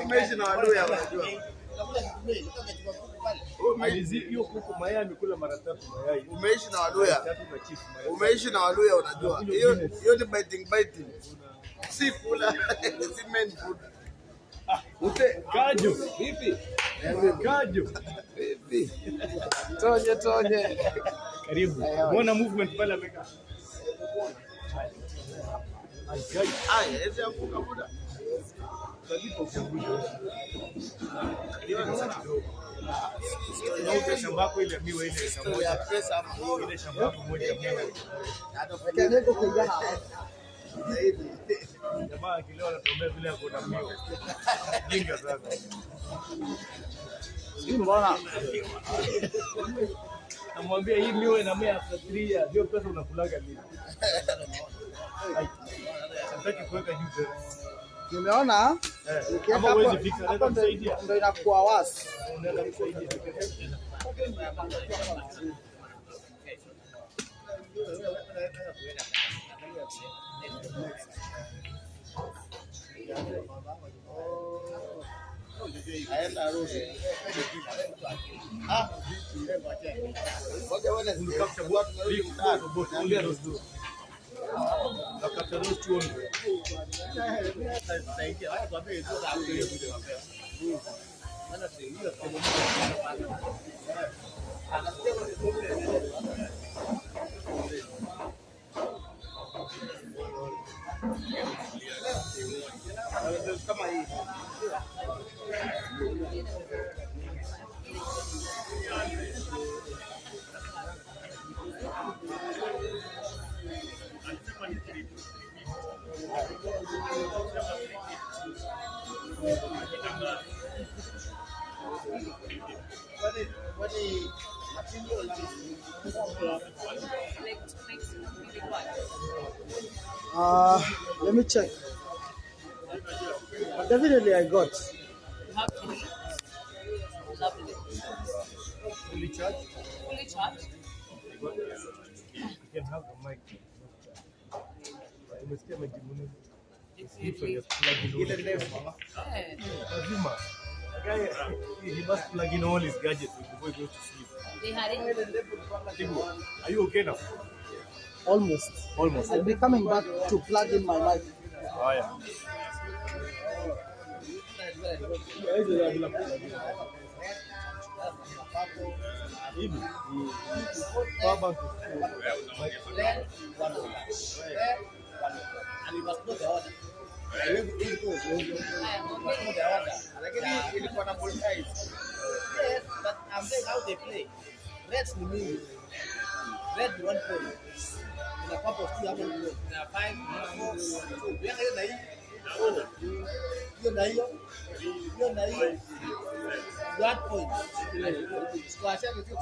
umeishi na Waluya unajua. Hiyo kuku mayai amekula mara 3 mayai. Umeishi na Waluya. Umeishi na Waluya unajua. Hiyo ni biting. Si kula, si main food. Kajo, vipi? Kajo. Vipi? Tonye. Karibu. Muona movement pale amekaa. Haya, eti afuka muda. Ile shambako ile miwa ile shamba ya pesa ama ile shambako moja miwa. Atapatia kuja hapa. Jamaa kileo anatuambia vile yako na miwa. Jinga sana. Hii mbona? Namwambia hii miwa ina mea after 3 years. Hiyo pesa unakulaga nini? Nataka kuweka juu tena. Nimeona kama huwezi fika naweza kusaidia. Ndio inakuwa wasi. Unaweza kusaidia. Aenda harusi. Ngoja wana Unakapcha bot ongea rosto. Nakapcha rosto ongea. Saidia haya kwa bei tu za kuja kuja mapema. Maana sio kama hii. Let me check. But definitely I got. Lovely. Fully charged? Fully charged? You can have the mic. You must get my demon. He must plug in all his gadgets before he goes to sleep. They had it? Are you okay now? Almost. I'll be coming back to plug in my mic. Oh, yeah. Red 1 point. In a cup of tea, I'm going to 5. You're naive. That point. Squash everything.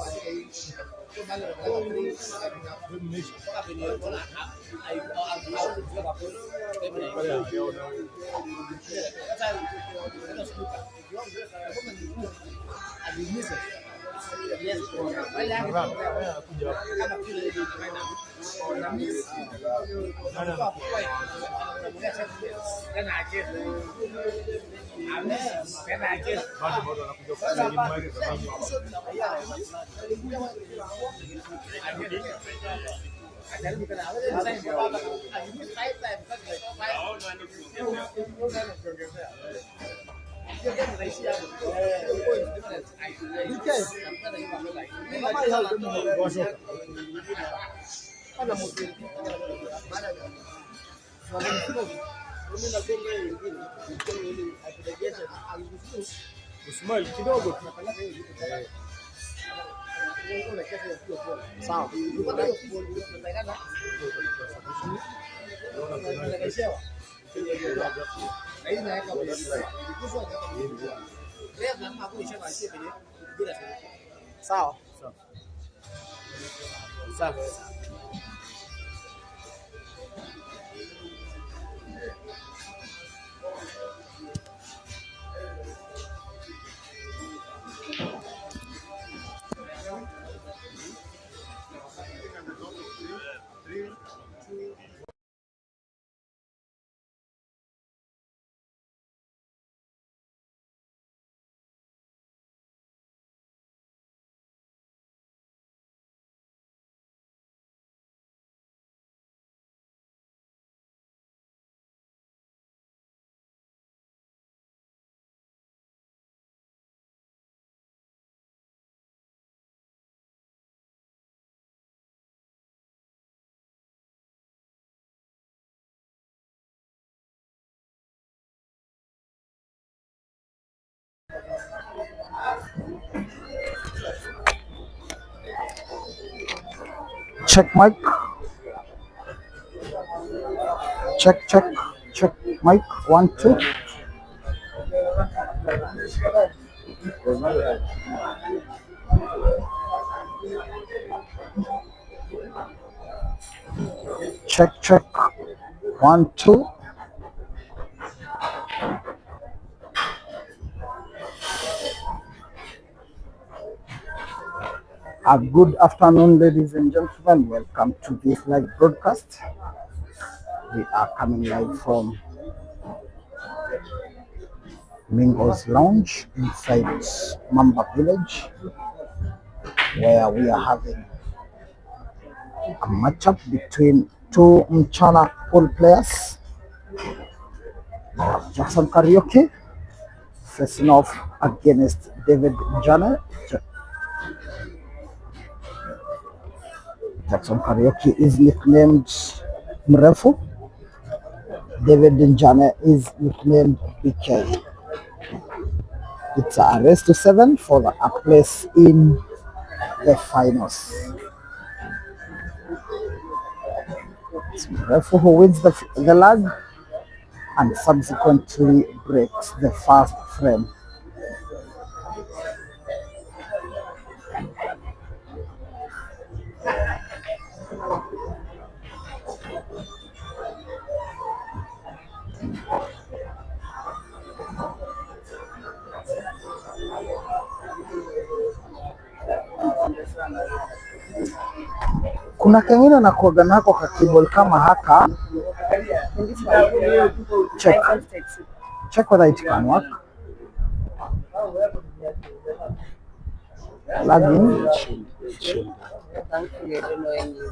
Yes. Smile kidogo tu. Sawa. Sawa. Sawa. Check mic. Check, check, check mic. 1, 2. Check, check. 1, 2. A good afternoon, ladies and gentlemen. Welcome to this live broadcast. We are coming live from Mingo's Lounge inside Mamba Village, where we are having a matchup between two Mchana pool players. Jackson Karaoke facing off against David Njane. Jackson Karaoke is nicknamed MREFU. David Njane is nicknamed BK. It's a race to 7 for a place in the finals. It's MREFU who wins the lag and subsequently breaks the first frame. Kuna kengine na kuaga nako ka keyboard kama haka. Check. Check whether it can work. Plug in. Thankfully, I don't know any of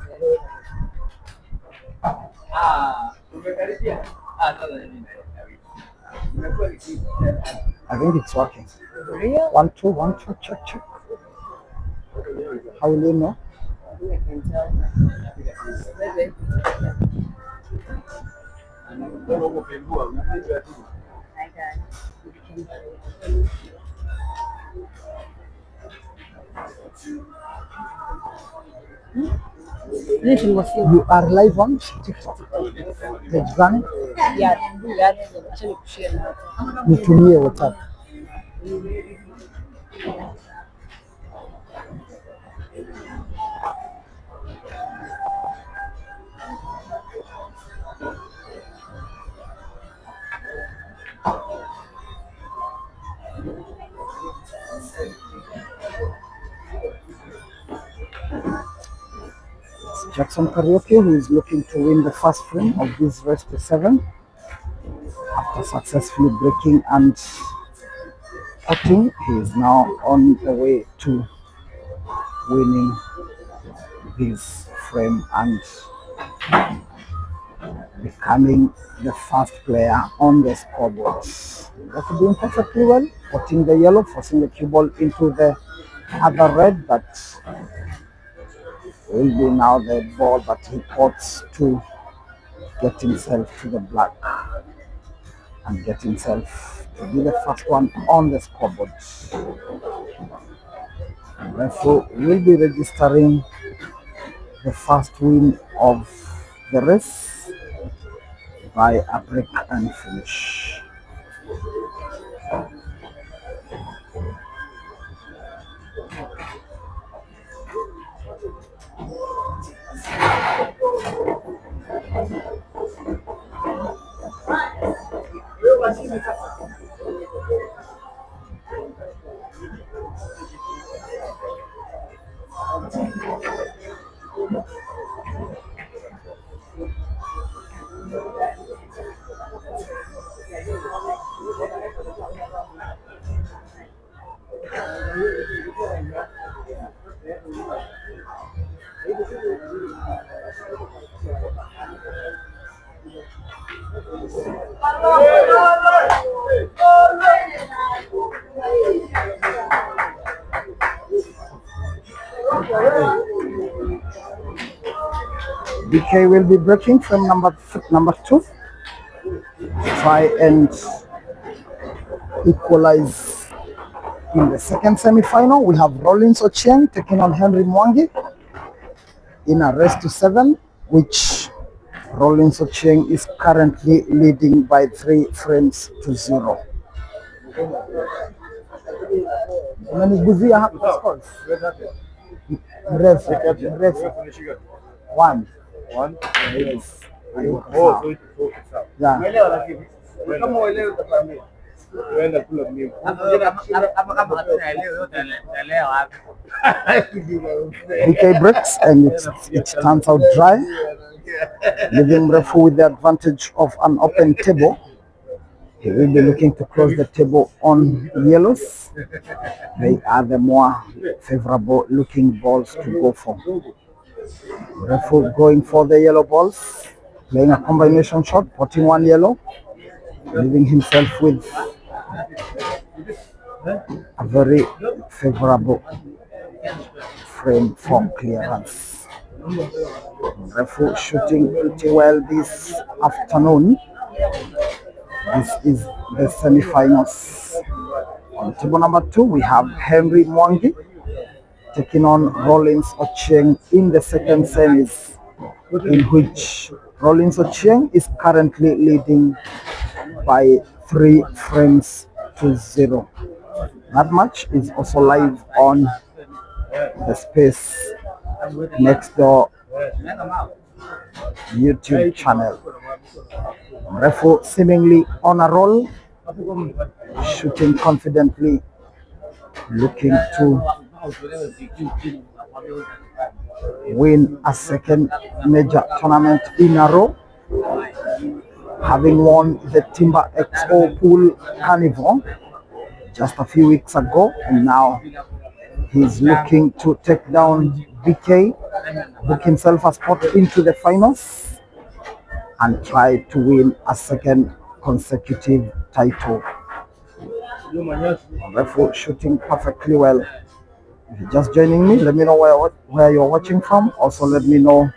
I think it's working. Real? 1, 2, 1, 2, check, check. How will you know? I think I can tell. Maybe. I can. You are live on TikTok. Page gani? Yeah, actually share now. Nitumie WhatsApp. Jackson Karaoke, who is looking to win the first frame of this race to 7 after successfully breaking and cutting. He is now on the way to winning this frame and becoming the first player on the scoreboard. That's doing perfectly well, putting the yellow, forcing the cue ball into the other red, but will be now the ball that he puts to get himself to the black and get himself to be the first one on the scoreboard. MREFU will be registering the first win of the race by a break and finish. BK will be breaking from number 2 to try and equalize in the second semi-final. We have Rollins Ochieng taking on Henry Mwangi. in a race to 7, which Rollins Ochieng is currently leading by 3 frames to 0. Umeniguzia hapo scores. MREFU. 1. Yes. Yeah. Kama uelewe utakwambia. Tuenda kula mimi. BK breaks and it turns out dry, leaving MREFU with the advantage of an open table. He will be looking to close the table on yellows. They are the more favorable looking balls to go for. MREFU going for the yellow balls, playing a combination shot, potting 1 yellow, leaving himself with a very favorable frame for clearance. MREFU shooting pretty well this afternoon. This is the semi-finals. On table number 2, we have Henry Mwangi taking on Rollins Ochieng in the second semis, in which Rollins Ochieng is currently leading by 3 frames to 0. That match is also live on the Space Next Door YouTube channel. MREFU seemingly on a roll, shooting confidently, looking to win a second major tournament in a row, having won the Timber XO Pool Carnival just a few weeks ago, and now he's looking to take down BK, book himself a spot into the finals, and try to win a second consecutive title. MREFU shooting perfectly well. If you're just joining me, let me know where you're watching from. Also, let me know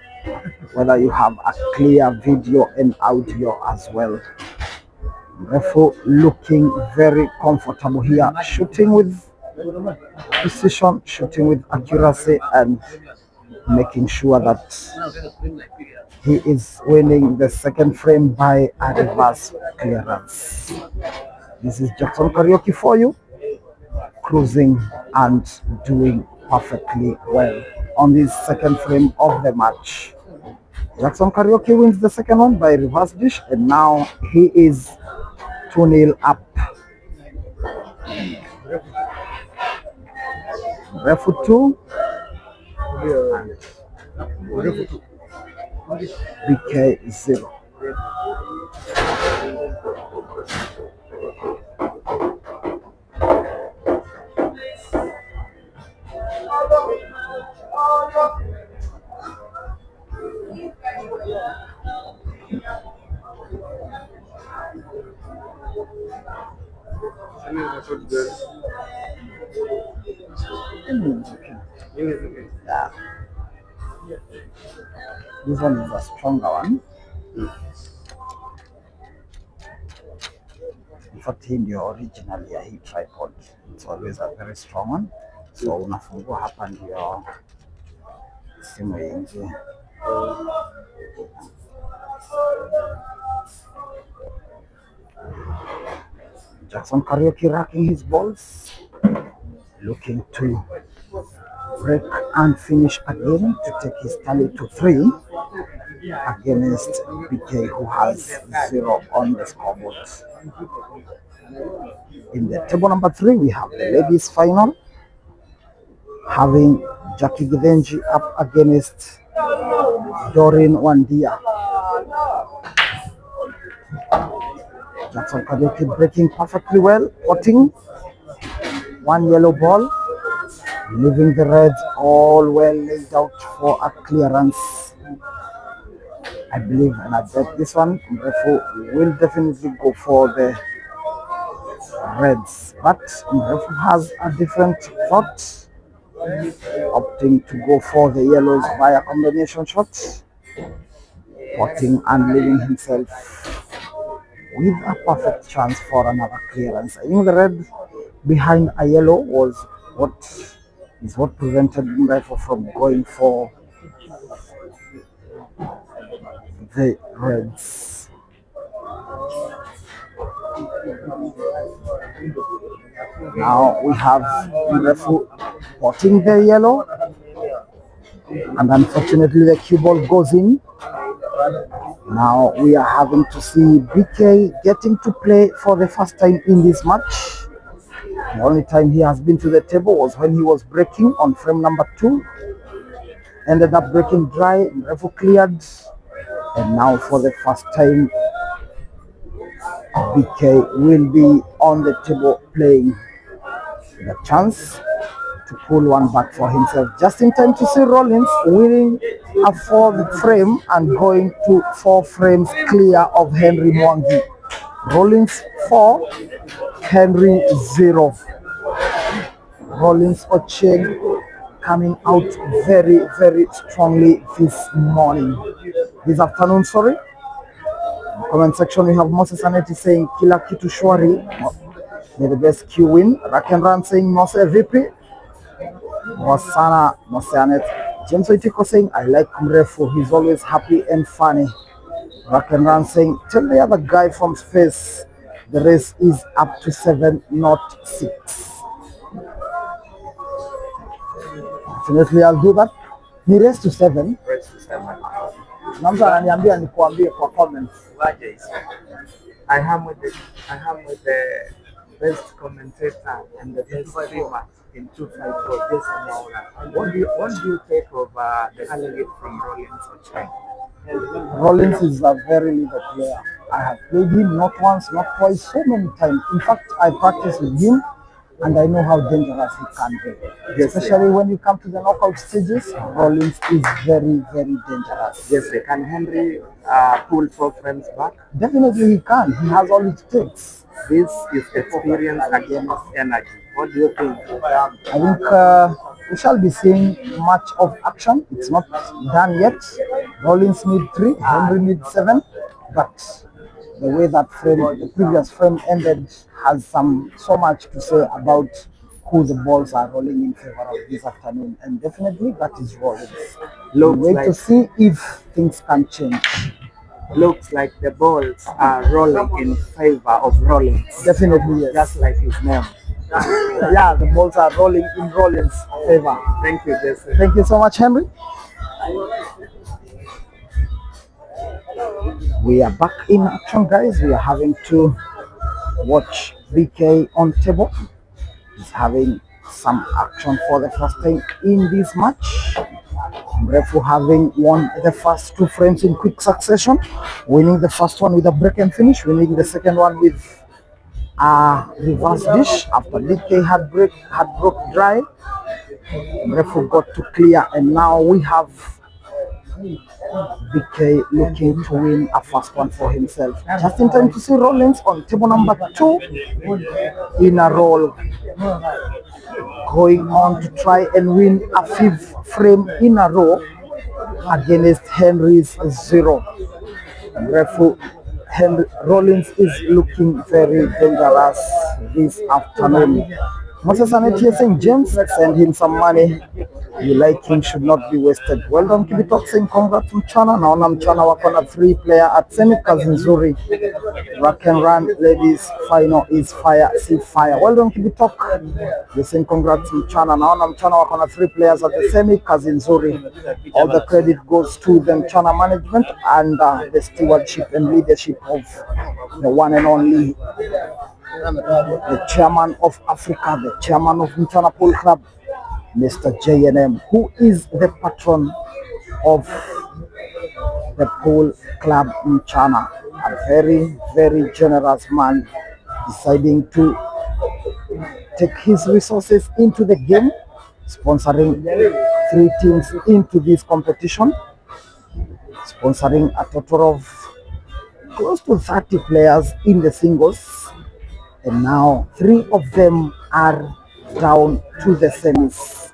whether you have a clear video and audio as well. MREFU looking very comfortable here, shooting with precision, shooting with accuracy, and making sure that he is winning the second frame by a reverse clearance. This is Jackson Karaoke for you, cruising and doing perfectly well on this second frame of the match. Jackson Karaoke wins the second one by reverse dish, and now he is 2-0 up. MREFU 2 and BK 0. Yeah. This one is a stronger one. In fact, hii ndio original ya hii tripod. It's always a very strong one. So unafungua hapa ndio simu iingie. Jackson Karaoke racking his balls, looking to break and finish again to take his tally to 3 against BK, who has 0 on the scoreboard. In the table number 3, we have the ladies final, having Jackie Gidenji up against Doreen Wandia. Jackson Karaoke breaking perfectly well, potting 1 yellow ball, leaving the red all well laid out for a clearance. I believe, and I bet this one MREFU will definitely go for the reds, but MREFU has a different thought, opting to go for the yellows via combination shots, potting and leaving himself with a perfect chance for another clearance. I think the red behind a yellow was what prevented MREFU from going for the Reds. Now we have MREFU potting the yellow, and unfortunately the cue ball goes in. Now we are having to see BK getting to play for the first time in this match. The only time he has been to the table was when he was breaking on frame number 2. Ended up breaking dry, MREFU cleared, and now for the first time BK will be on the table playing. The chance to pull one back for himself just in time to see Rollins winning a 4th frame and going to 4 frames clear of Henry Mwangi. Rollins 4, Henry 0. Rollins Ocheng coming out very, very strongly this afternoon, sorry. Comment section we have Moses Aneti saying kila kitu shwari, may the best Q win. Rakenran saying Mose VP, Wasana Mose Anet. James Oitiko saying I like MREFU, he's always happy and funny. Rakenran saying tell the other guy from space the race is up to 7 not 6. Definitely I'll do that. Ni race to 7. Race to 7. Namza ananiambia nikuambie kwa comments. I am with the best commentator and the best streamer in 254. Yes, what do you take of the candidate from Rollins Ocheng? Rollins is a very little player. I have played him not once, not twice, so many times. In fact, I practice with him and I know how dangerous he can be. Yes, especially when you come to the knockout stages, Rollins is very, very dangerous. Yes, sir. Can Henry pull 4 frames back? Definitely he can. He has all it takes. This is experience against energy. What do you think? I think we shall be seeing much of action. It's not done yet. Rollins need 3, Henry needs 7, but the way that frame, the previous frame ended, has so much to say about who the balls are rolling in favor of this afternoon, and definitely that is Rollins. Wait to see if things can change. Looks like the balls are rolling in favor of Rollins. Definitely, yes. Just like his name. Yeah, the balls are rolling in Rollins' favor. Thank you, Jason. Thank you so much, Henry. We are back in action, guys. We are having to watch BK on table. He's having some action for the first time in this match. MREFU having won the first 2 frames in quick succession, winning the first one with a break and finish, winning the second one with a reverse dish after BK had broke dry. MREFU got to clear, and now we have BK looking to win a first one for himself. Just in time to see Rollins on table number 2 in a roll, going on to try and win a 5th frame in a row against Henry's 0. Rollins is looking very dangerous this afternoon. Moses Anet saying James, send him some money. You like him, should not be wasted. Well done, Kibitok saying congrats Mchana. Naona Mchana wako na 3 player at semi, kazi nzuri. Rack and run ladies final is fire, see fire. Well done, Kibitok. You're saying congrats Mchana. Naona Mchana wako na 3 players at the semi, kazi nzuri. All the credit goes to the Mchana management and the stewardship and leadership of the one and only the chairman of Africa, the chairman of Mchana Pool Club, Mr. JNM, who is the patron of the Pool Club Mchana. A very, very generous man, deciding to take his resources into the game, sponsoring 3 teams into this competition, sponsoring a total of close to 30 players in the singles. And now 3 of them are down to the semis.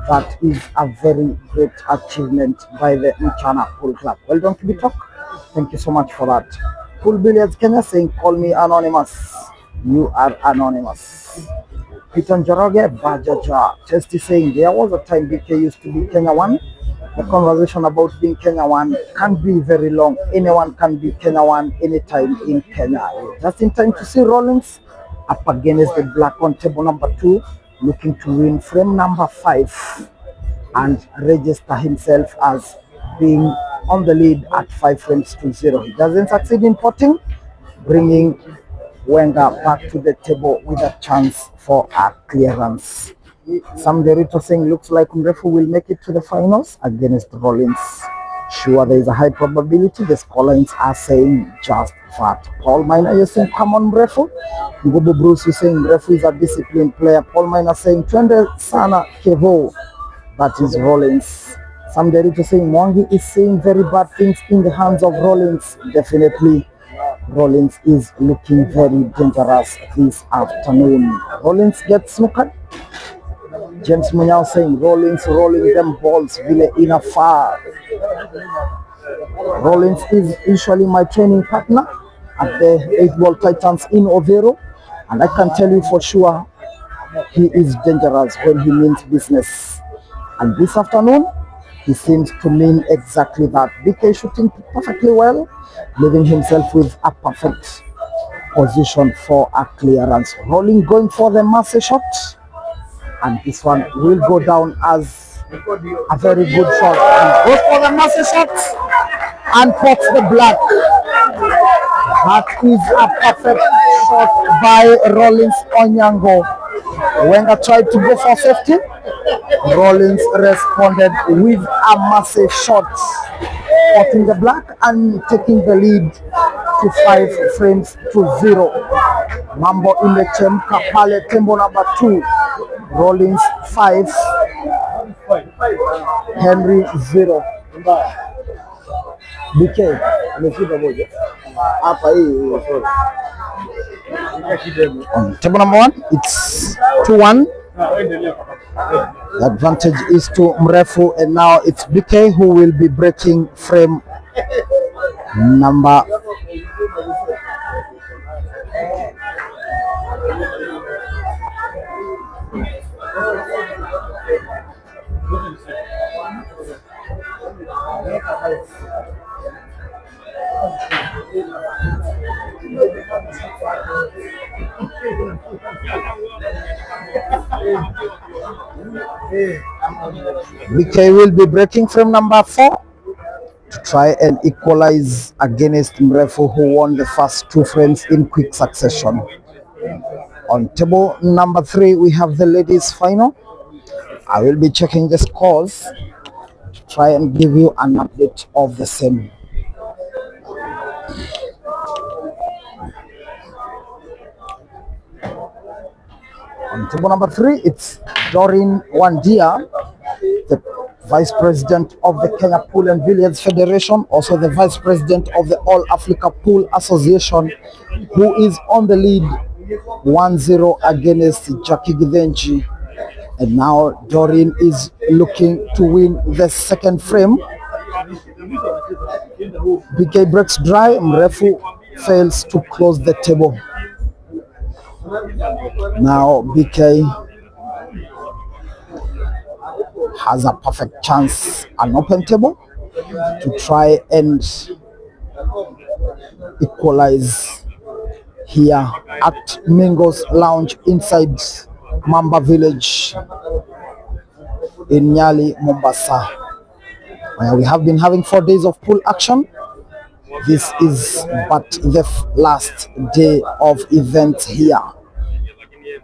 That is a very great achievement by the Mchana Pool Club. Well done, Kibitok. Thank you so much for that. Pool Billiards Kenya saying, call me anonymous. You are anonymous. Peter Njoroge Bajaja Testy saying, there was a time BK used to be Kenya 1. the conversation about being Kenya 1 can be very long. Anyone can be Kenya 1 anytime in Kenya. Just in time to see Rollins up against the black on table number 2, looking to win frame number 5 and register himself as being on the lead at 5 frames to 0. He doesn't succeed in potting, bringing Wenger back to the table with a chance for a clearance. Some Derito saying looks like MREFU will make it to the finals against Rollins. Sure, there is a high probability. The scorelines are saying just that. Paul Miner, you're saying come on MREFU. Ngubu Bruce, you're saying MREFU is a disciplined player. Paul Miner saying Twende Sana Kevo. That is Rollins. Some Derito saying Mwangi is saying very bad things in the hands of Rollins. Definitely. Rollins is looking very dangerous this afternoon. Rollins gets snookered. James Munyao saying Rollins rolling them balls vile inafaa. Rollins is usually my training partner at the 8 Ball Titans in Overo, and I can tell you for sure he is dangerous when he means business. And this afternoon he seems to mean exactly that. BK shooting perfectly well, leaving himself with a perfect position for a clearance. Rolling going for the massive shot, and this one will go down as a very good shot. And goes for the massive shot and pops the black. That is a perfect shot by Rollins Onyango. Wenger tried to go for safety. Rollins responded with a massive shot, potting the black and taking the lead to 5 frames to 0. Mambo imechemka pale tembo number 2. Rollins 5, Henry 0. BK amefika moja hapa hii. On table number 1, it's 2-1. The advantage is to MREFU, and now it's BK who will be breaking frame number BK will be breaking frame number 4 to try and equalize against MREFU, who won the first 2 frames in quick succession. On table number 3, we have the ladies final. I will be checking the scores to try and give you an update of the same. On table number 3, it's Doreen Wandia, the Vice President of the Kenya Pool and Billiards Federation, also the Vice President of the All Africa Pool Association, who is on the lead 1-0 against Jackie Givenchy. And now Doreen is looking to win the second frame. BK breaks dry, MREFU fails to close the table. Now BK has a perfect chance, an open table, to try and equalize here at Mingo's Lounge inside Mamba Village in Nyali, Mombasa, where we have been having 4 days of pool action. This is but the last day of events here.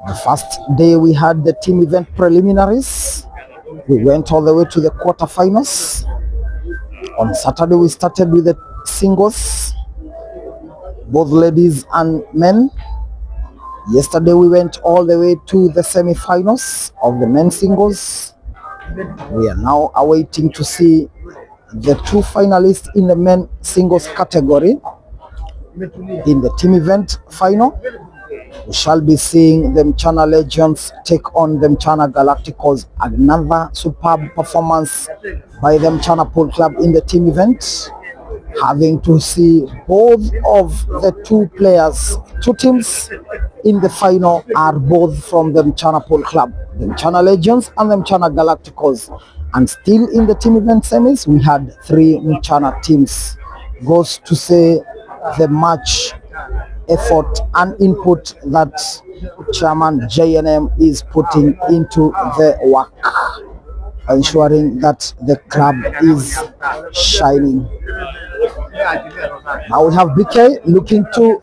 The first day we had the team event preliminaries. We went all the way to the quarterfinals. On Saturday we started with the singles, both ladies and men. Yesterday we went all the way to the semi-finals of the men's singles. We are now awaiting to see the 2 finalists in the men's singles category. In the team event final, we shall be seeing the Mchana Legends take on the Mchana Galacticos. Another superb performance by the Mchana Pool Club in the team event, having to see both of the 2 teams in the final are both from the Mchana Pool Club, the Mchana Legends and the Mchana Galacticos. And still in the team event semis, we had 3 Mchana teams. Goes to say the match effort and input that Chairman JNM is putting into the work, ensuring that the club is shining. Now we have BK looking to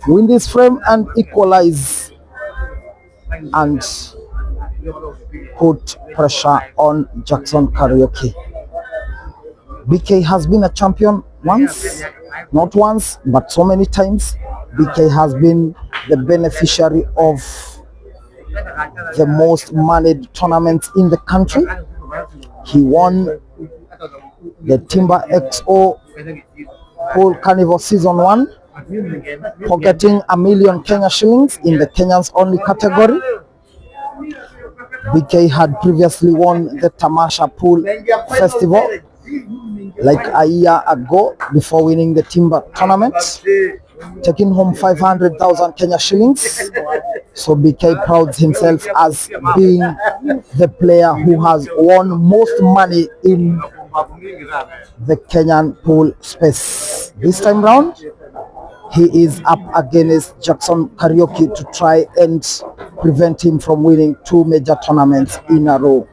win this frame and equalize and put pressure on Jackson Karaoke. BK has been a champion once, not once, but so many times. BK has been the beneficiary of the most moneyed tournaments in the country. He won the Timber XO Pool Carnival Season 1, pocketing $1 million Kenya shillings in the Kenyans only category. BK had previously won the Tamasha Pool Festival like a year ago before winning the Timber tournament, taking home 500,000 Kenya shillings. So BK prouds himself as being the player who has won most money in the Kenyan pool space. This time round, he is up against Jackson Karaoke to try and prevent him from winning 2 major tournaments in a row.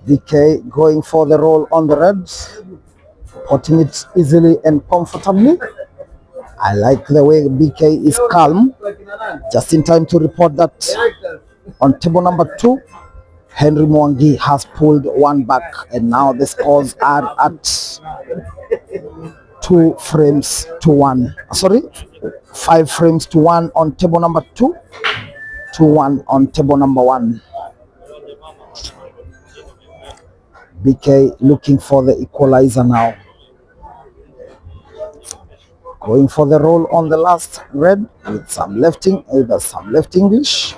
DK going for the roll on the reds, putting it easily and comfortably. I like the way BK is calm. Just in time to report that on table number 2, Henry Mwangi has pulled one back, and now the scores are at 2 frames to 1. Sorry, 5 frames to 1 on table number 2, 2-1 on table number 1. BK looking for the equalizer now. Going for the roll on the last red with some left English.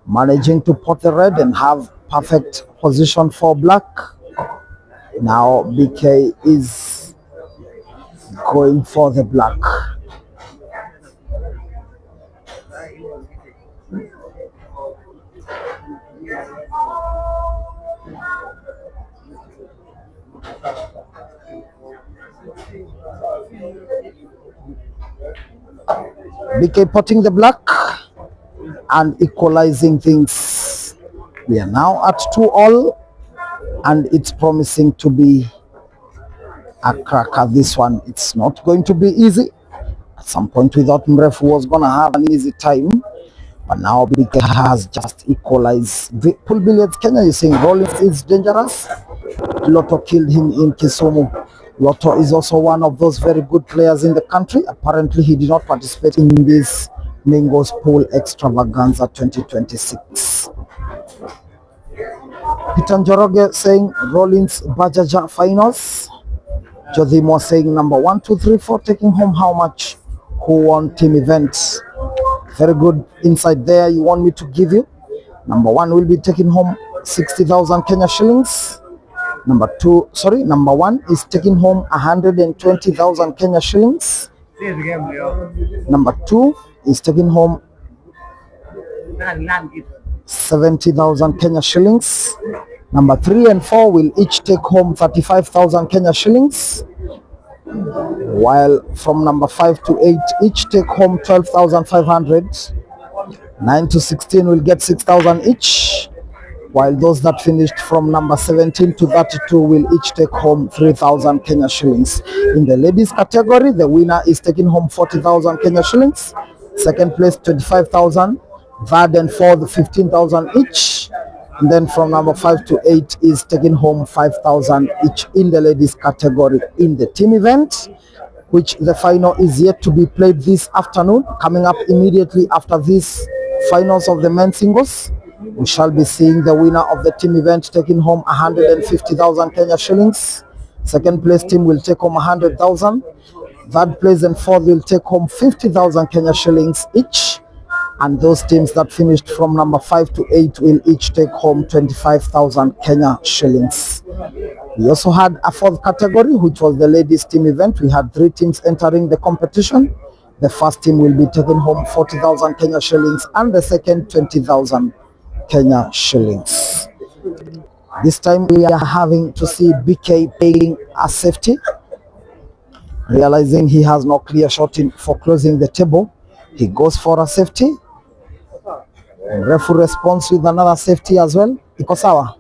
Managing to pot the red and have perfect position for black. Now BK is going for the black. BK potting the black and equalizing things. We are now at 2-all, and it's promising to be a cracker. This one, it's not going to be easy. At some point we thought MREFU was gonna have an easy time, but now BK has just equalized. Pool Billiards Kenya, you're saying Rollins is dangerous. Lotto killed him in Kisumu. Lotto is also one of those very good players in the country. Apparently he did not participate in this Mingo's Pool Extravaganza 2026. Peter Njoroge saying Rollins Bajaja finals. Jothimo saying number 1, 2, 3, 4 taking home how much? Who won team events? Very good insight there you want me to give you. Number 1 will be taking home 60,000 Kenya shillings. Number 1 is taking home 120,000 Kenya shillings. Number 2 is taking home 70,000 Kenya shillings. Number 3 and 4 will each take home 35,000 Kenya shillings, while from number 5 to 8 each take home 12,500. 9 to 16 will get 6,000 each, while those that finished from number 17 to 32 will each take home 3,000 Kenya shillings. In the ladies category, the winner is taking home 40,000 Kenya shillings, second place 25,000, third and fourth 15,000 each, and then from number 5 to 8 is taking home 5,000 each in the ladies category. In the team event, which the final is yet to be played this afternoon, coming up immediately after these finals of the men's singles, we shall be seeing the winner of the team event taking home 150,000 Kenya shillings. Second place team will take home 100,000. Third place and fourth will take home 50,000 Kenya shillings each. And those teams that finished from number 5 to 8 will each take home 25,000 Kenya shillings. We also had a fourth category, which was the ladies team event. We had 3 teams entering the competition. The first team will be taking home 40,000 Kenya shillings and the second 20,000 Kenya shillings. This time we are having to see BK playing a safety. Realizing he has no clear shot in for closing the table, he goes for a safety. MREFU responds with another safety as well. Iko sawa?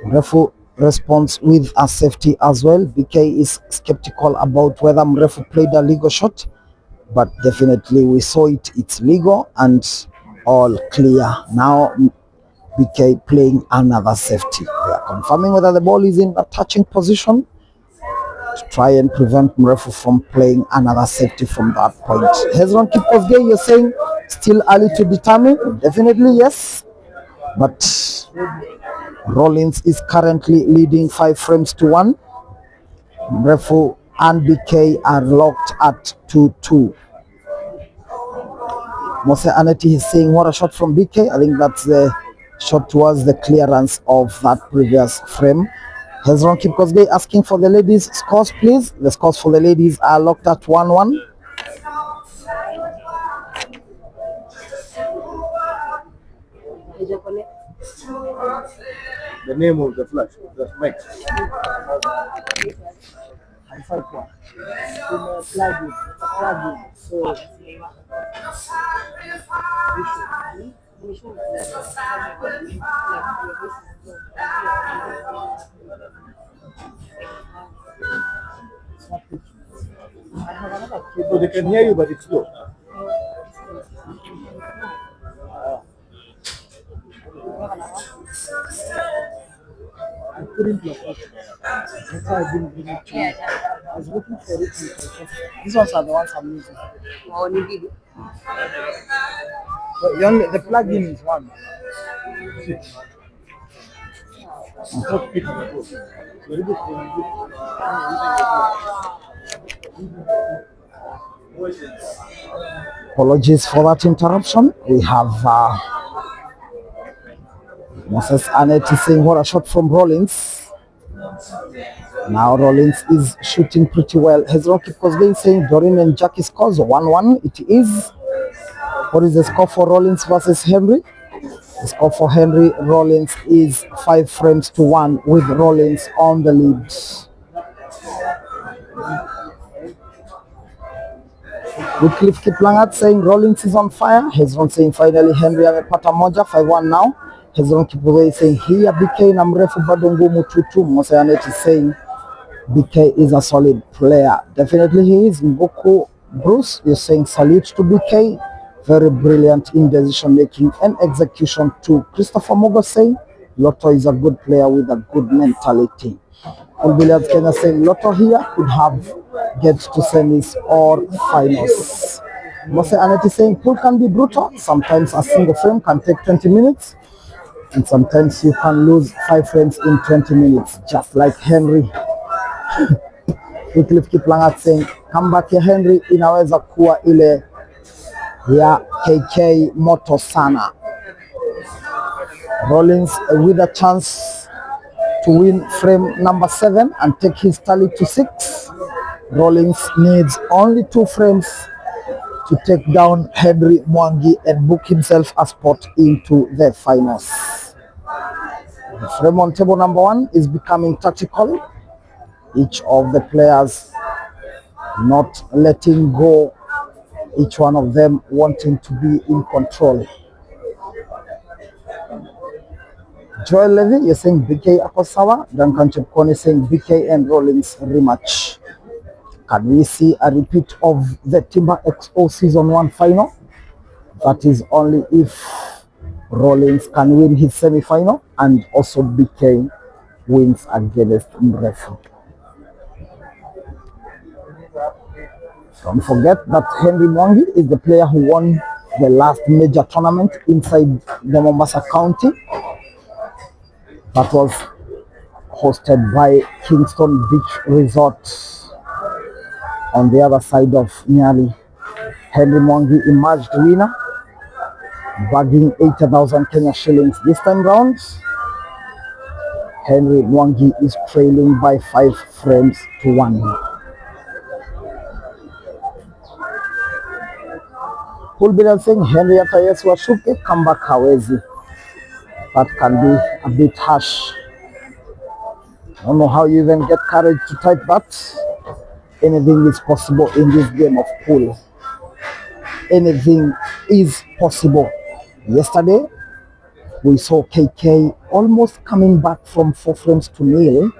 MREFU responds with a safety as well. BK is skeptical about whether MREFU played a legal shot, but definitely we saw it. It's legal and all clear. Now BK playing another safety. They are confirming whether the ball is in a touching position to try and prevent MREFU from playing another safety from that point. Hezron Kipkosgei, you're saying still early to determine? Definitely yes, but Rollins is currently leading 5 frames to 1. MREFU and BK are locked at 2-2. Mose Aneti is saying what a shot from BK. I think that's the shot towards the clearance of that previous frame. Hezron Kipkosgei asking for the ladies' scores, please. The scores for the ladies are locked at 1-1. The name of the flash, the mic. So they can hear you, but it's low. I couldn't look up. That's why I didn't bring it to you. I was looking for it. These ones are the ones I'm using. But the plug-in is one. Apologies for that interruption. We have Moses Aneti saying what a shot from Rollins. Now Rollins is shooting pretty well. Hezron Kipkosgei saying Doreen and Jackie scores 1-1. It is. What is the score for Rollins versus Henry? The score for Henry Rollins is 5 frames to 1 with Rollins on the lead. Wycliffe Kiplangat saying Rollins is on fire. Hezron saying finally Henry amepata moja, 5-1 now. Hezron Kipkosgei saying here BK na MREFU bado ngumu 2-2. Mose Aneti saying BK is a solid player. Definitely he is. Mbuku Bruce is saying salute to BK. Very brilliant in decision making and execution too. Christopher Mogo saying Lotto is a good player with a good mentality. All Billiards Kenya saying Lotto here could have get to semis or finals. Mose Aneti saying pool can be brutal. Sometimes a single frame can take 20 minutes. And sometimes you can lose 5 frames in 20 minutes, just like Henry. Wycliffe Kiplangat saying comeback ya Henry inaweza kuwa ile ya KK moto sana. Rollins with a chance to win frame number 7 and take his tally to 6. Rollins needs only 2 frames to take down Henry Mwangi and book himself a spot into the finals. The frame on table number 1 is becoming tactical. Each of the players not letting go, each one of them wanting to be in control. Joel Levy, you're saying BK Akosawa. Duncan Chepkoni saying BK and Rollins rematch. Can we see a repeat of the Timber XO Season 1 final? That is only if Rollins can win his semi-final and also BK wins against MREFU. Don't forget that Henry Mwangi is the player who won the last major tournament inside the Mombasa County. That was hosted by Kingston Beach Resort on the other side of Nyali. Henry Mwangi emerged winner bagging 80,000 Kenya shillings this time round. Henry Mwangi is trailing by 5 frames to 1. Pulbidan saying Henrietta Yesu Washuke, come back hawezi. That can be a bit harsh. I don't know how you even get courage to type that. Anything is possible in this game of pool. Anything is possible. Yesterday, we saw KK almost coming back from 4 frames to nil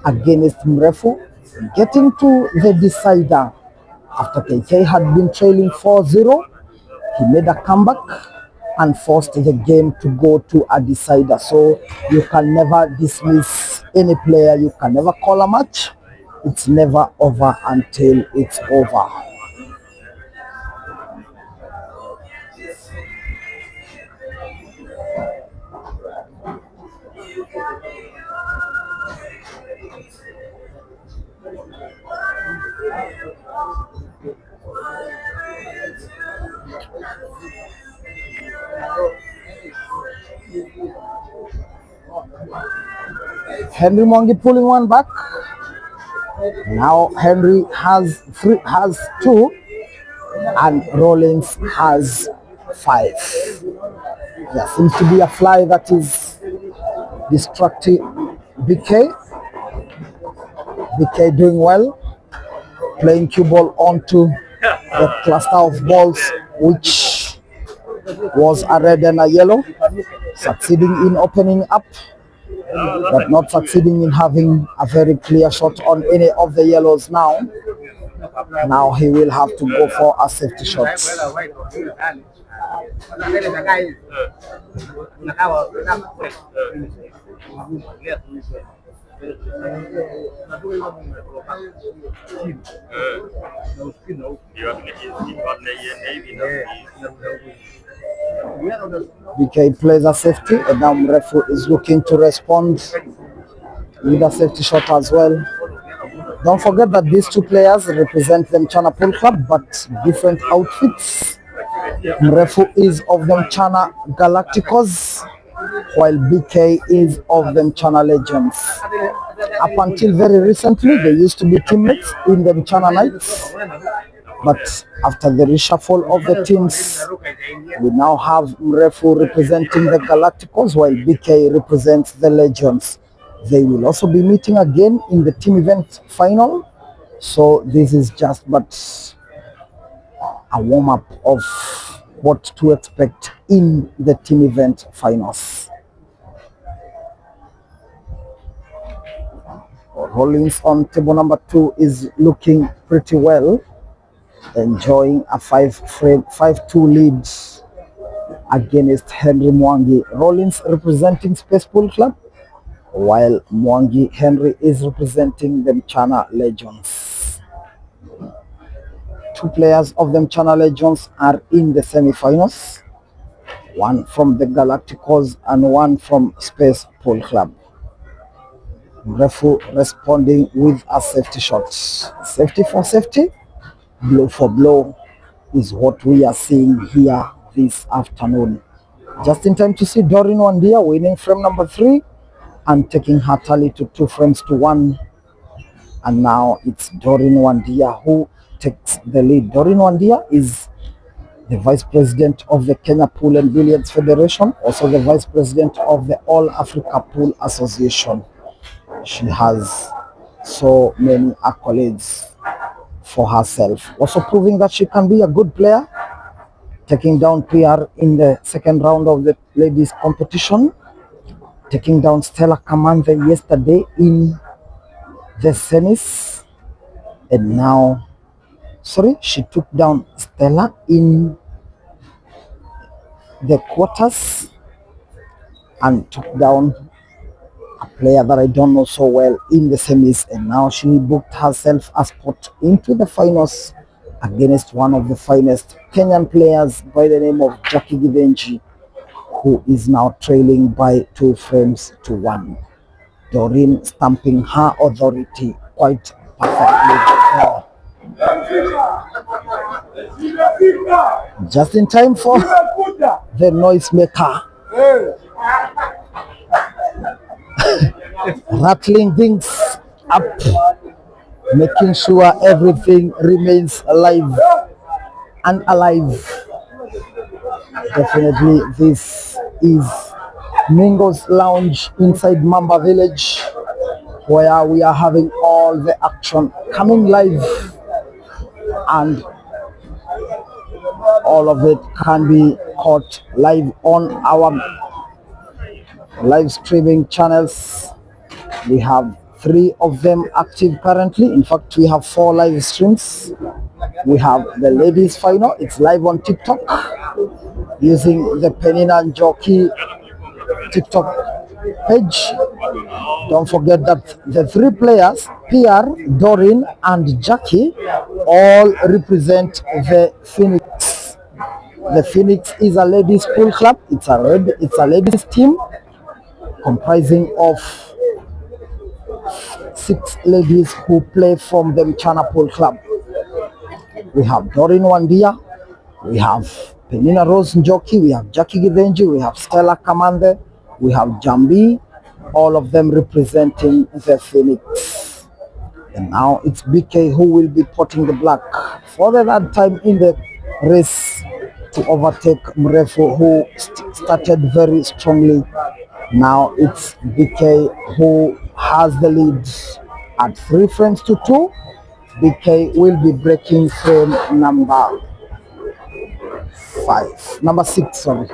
against MREFU, getting to the decider. After KK had been trailing 4-0, he made a comeback and forced the game to go to a decider. So you can never dismiss any player, you can never call a match. It's never over until it's over. Henry Mwangi pulling one back. Now Henry has 2 and Rollins has 5. There seems to be a fly that is distracting BK. BK doing well, playing cue ball onto the cluster of balls, which was a red and a yellow, succeeding in opening up, but not succeeding in having a very clear shot on any of the yellows now. Now he will have to go for a safety shot. BK plays a safety, and now MREFU is looking to respond with a safety shot as well. Don't forget that these 2 players represent the Mchana Pool Club, but different outfits. MREFU is of the Mchana Galacticos, while BK is of the Mchana Legends. Up until very recently, they used to be teammates in the Mchana Knights, but after the reshuffle of the teams, we now have MREFU representing the Galacticos, while BK represents the Legends. They will also be meeting again in the team event final, so this is just but a warm-up of what to expect in the team event finals. Rollins on table number 2 is looking pretty well, enjoying a 5-2 lead against Henry Mwangi. Rollins representing Space Pool Club, while Mwangi Henry is representing the Mchana Legends. 2 players of the Mchana Legends are in the semi-finals, 1 from the Galacticos and 1 from Space Pool Club. MREFU responding with a safety shot. Safety for safety, blow for blow is what we are seeing here this afternoon. Just in time to see Doreen Wandia winning frame number 3 and taking her tally to 2 frames to 1. And now it's Doreen Wandia who takes the lead. Doreen Wandia is the Vice President of the Kenya Pool and Billiards Federation, also the Vice President of the All Africa Pool Association. She has so many accolades for herself, also proving that she can be a good player, taking down PR in the second round of the ladies competition, taking down Stella Kamanthe yesterday in the semis, and now she took down Stella in the quarters and took down a player that I don't know so well in the semis, and now she booked herself a spot into the finals against one of the finest Kenyan players by the name of Jackie Givenchy, who is now trailing by 2 frames to 1. Doreen stamping her authority quite perfectly. Just in time for the noisemaker. Rattling things up, making sure everything remains alive and alive. Definitely, this is Mingo's Lounge inside Mamba Village, where we are having all the action coming live, and all of it can be caught live on our live streaming channels. We have 3 of them active currently. In fact, we have 4 live streams. We have the ladies final, it's live on TikTok using the Penina and Jockey TikTok page. Don't forget that the 3 players, PR, Doreen and Jackie, all represent the Phoenix. The Phoenix is a ladies pool club. It's a ladies team comprising of 6 ladies who play from the Mchana Pool Club. We have Doreen Wandia, we have Penina Rose Njoki, we have Jackie Givenji, we have Stella Kamande, we have Jambi, all of them representing the Phoenix. And now it's BK who will be potting the black for the third time in the race to overtake MREFU, who started very strongly. Now it's BK who has the lead at 3 frames to 2. BK will be breaking frame number 6, sorry.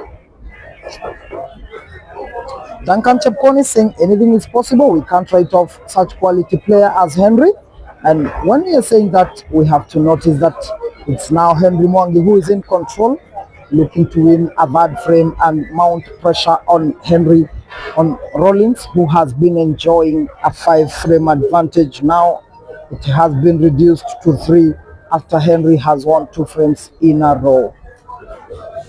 Duncan Chepkoni saying anything is possible. We can't write off such quality player as Henry. And when we are saying that, we have to notice that it's now Henry Mwangi who is in control, looking to win a bad frame and mount pressure on Rollins, who has been enjoying a 5 frame advantage. Now it has been reduced to 3 after Henry has won 2 frames in a row.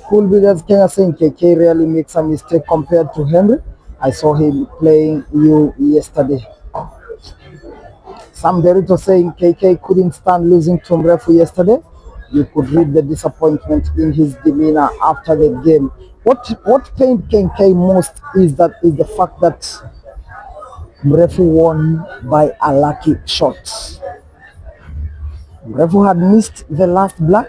Cool Biggers Kenya saying KK really makes a mistake compared to Henry. I saw him playing you yesterday. Sam Derito saying KK couldn't stand losing to MREFU yesterday. You could read the disappointment in his demeanor after the game. What pained KK most is the fact that MREFU won by a lucky shot. MREFU had missed the last black,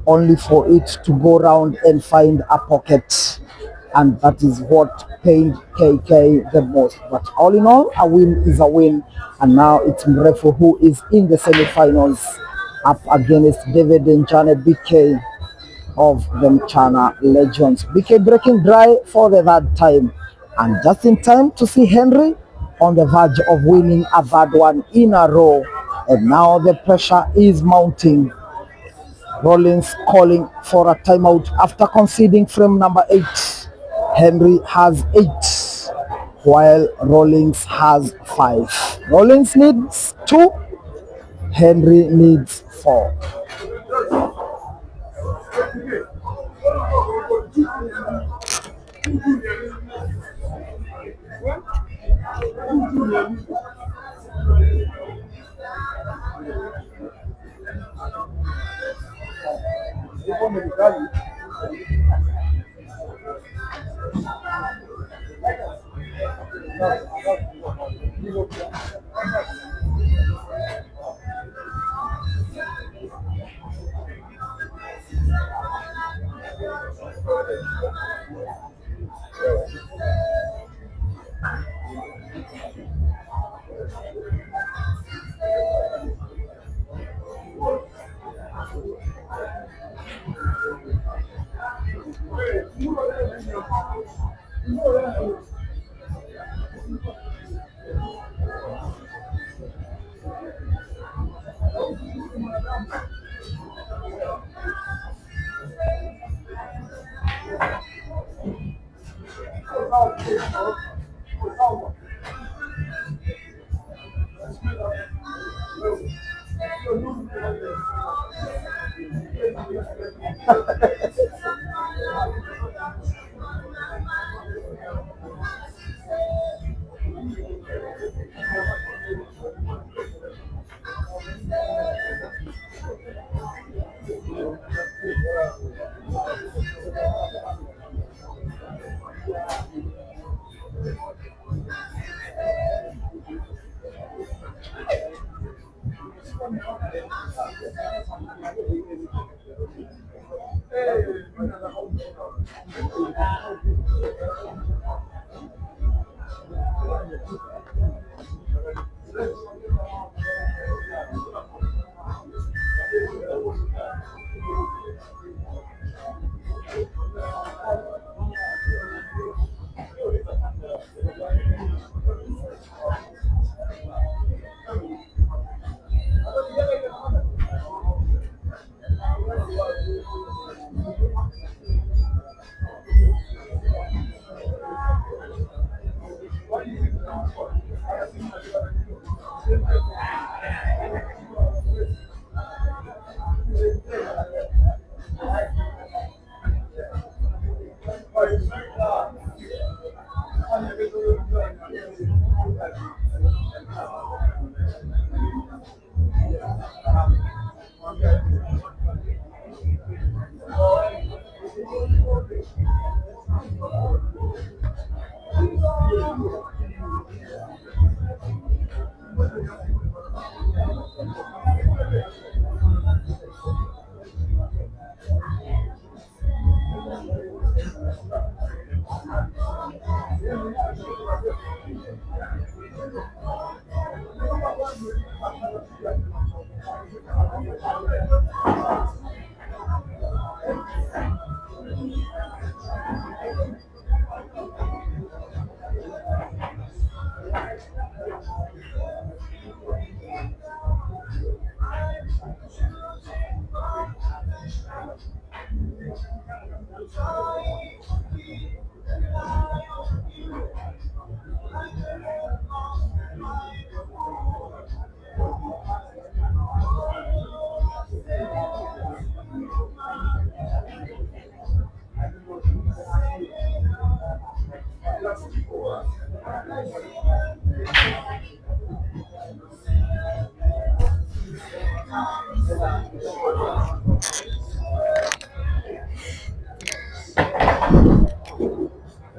only for it to go round and find a pocket, and that is what pained KK the most. But all in all, a win is a win, and now it's MREFU who is in the semi-finals up against David and Janet BK of the Mchana Legends. BK breaking dry for the 3rd time, and just in time to see Henry on the verge of winning a 3rd one in a row. And now the pressure is mounting. Rollins calling for a timeout after conceding frame number 8. Henry has 8, while Rollins has 5. Rollins needs 2, Henry needs 4.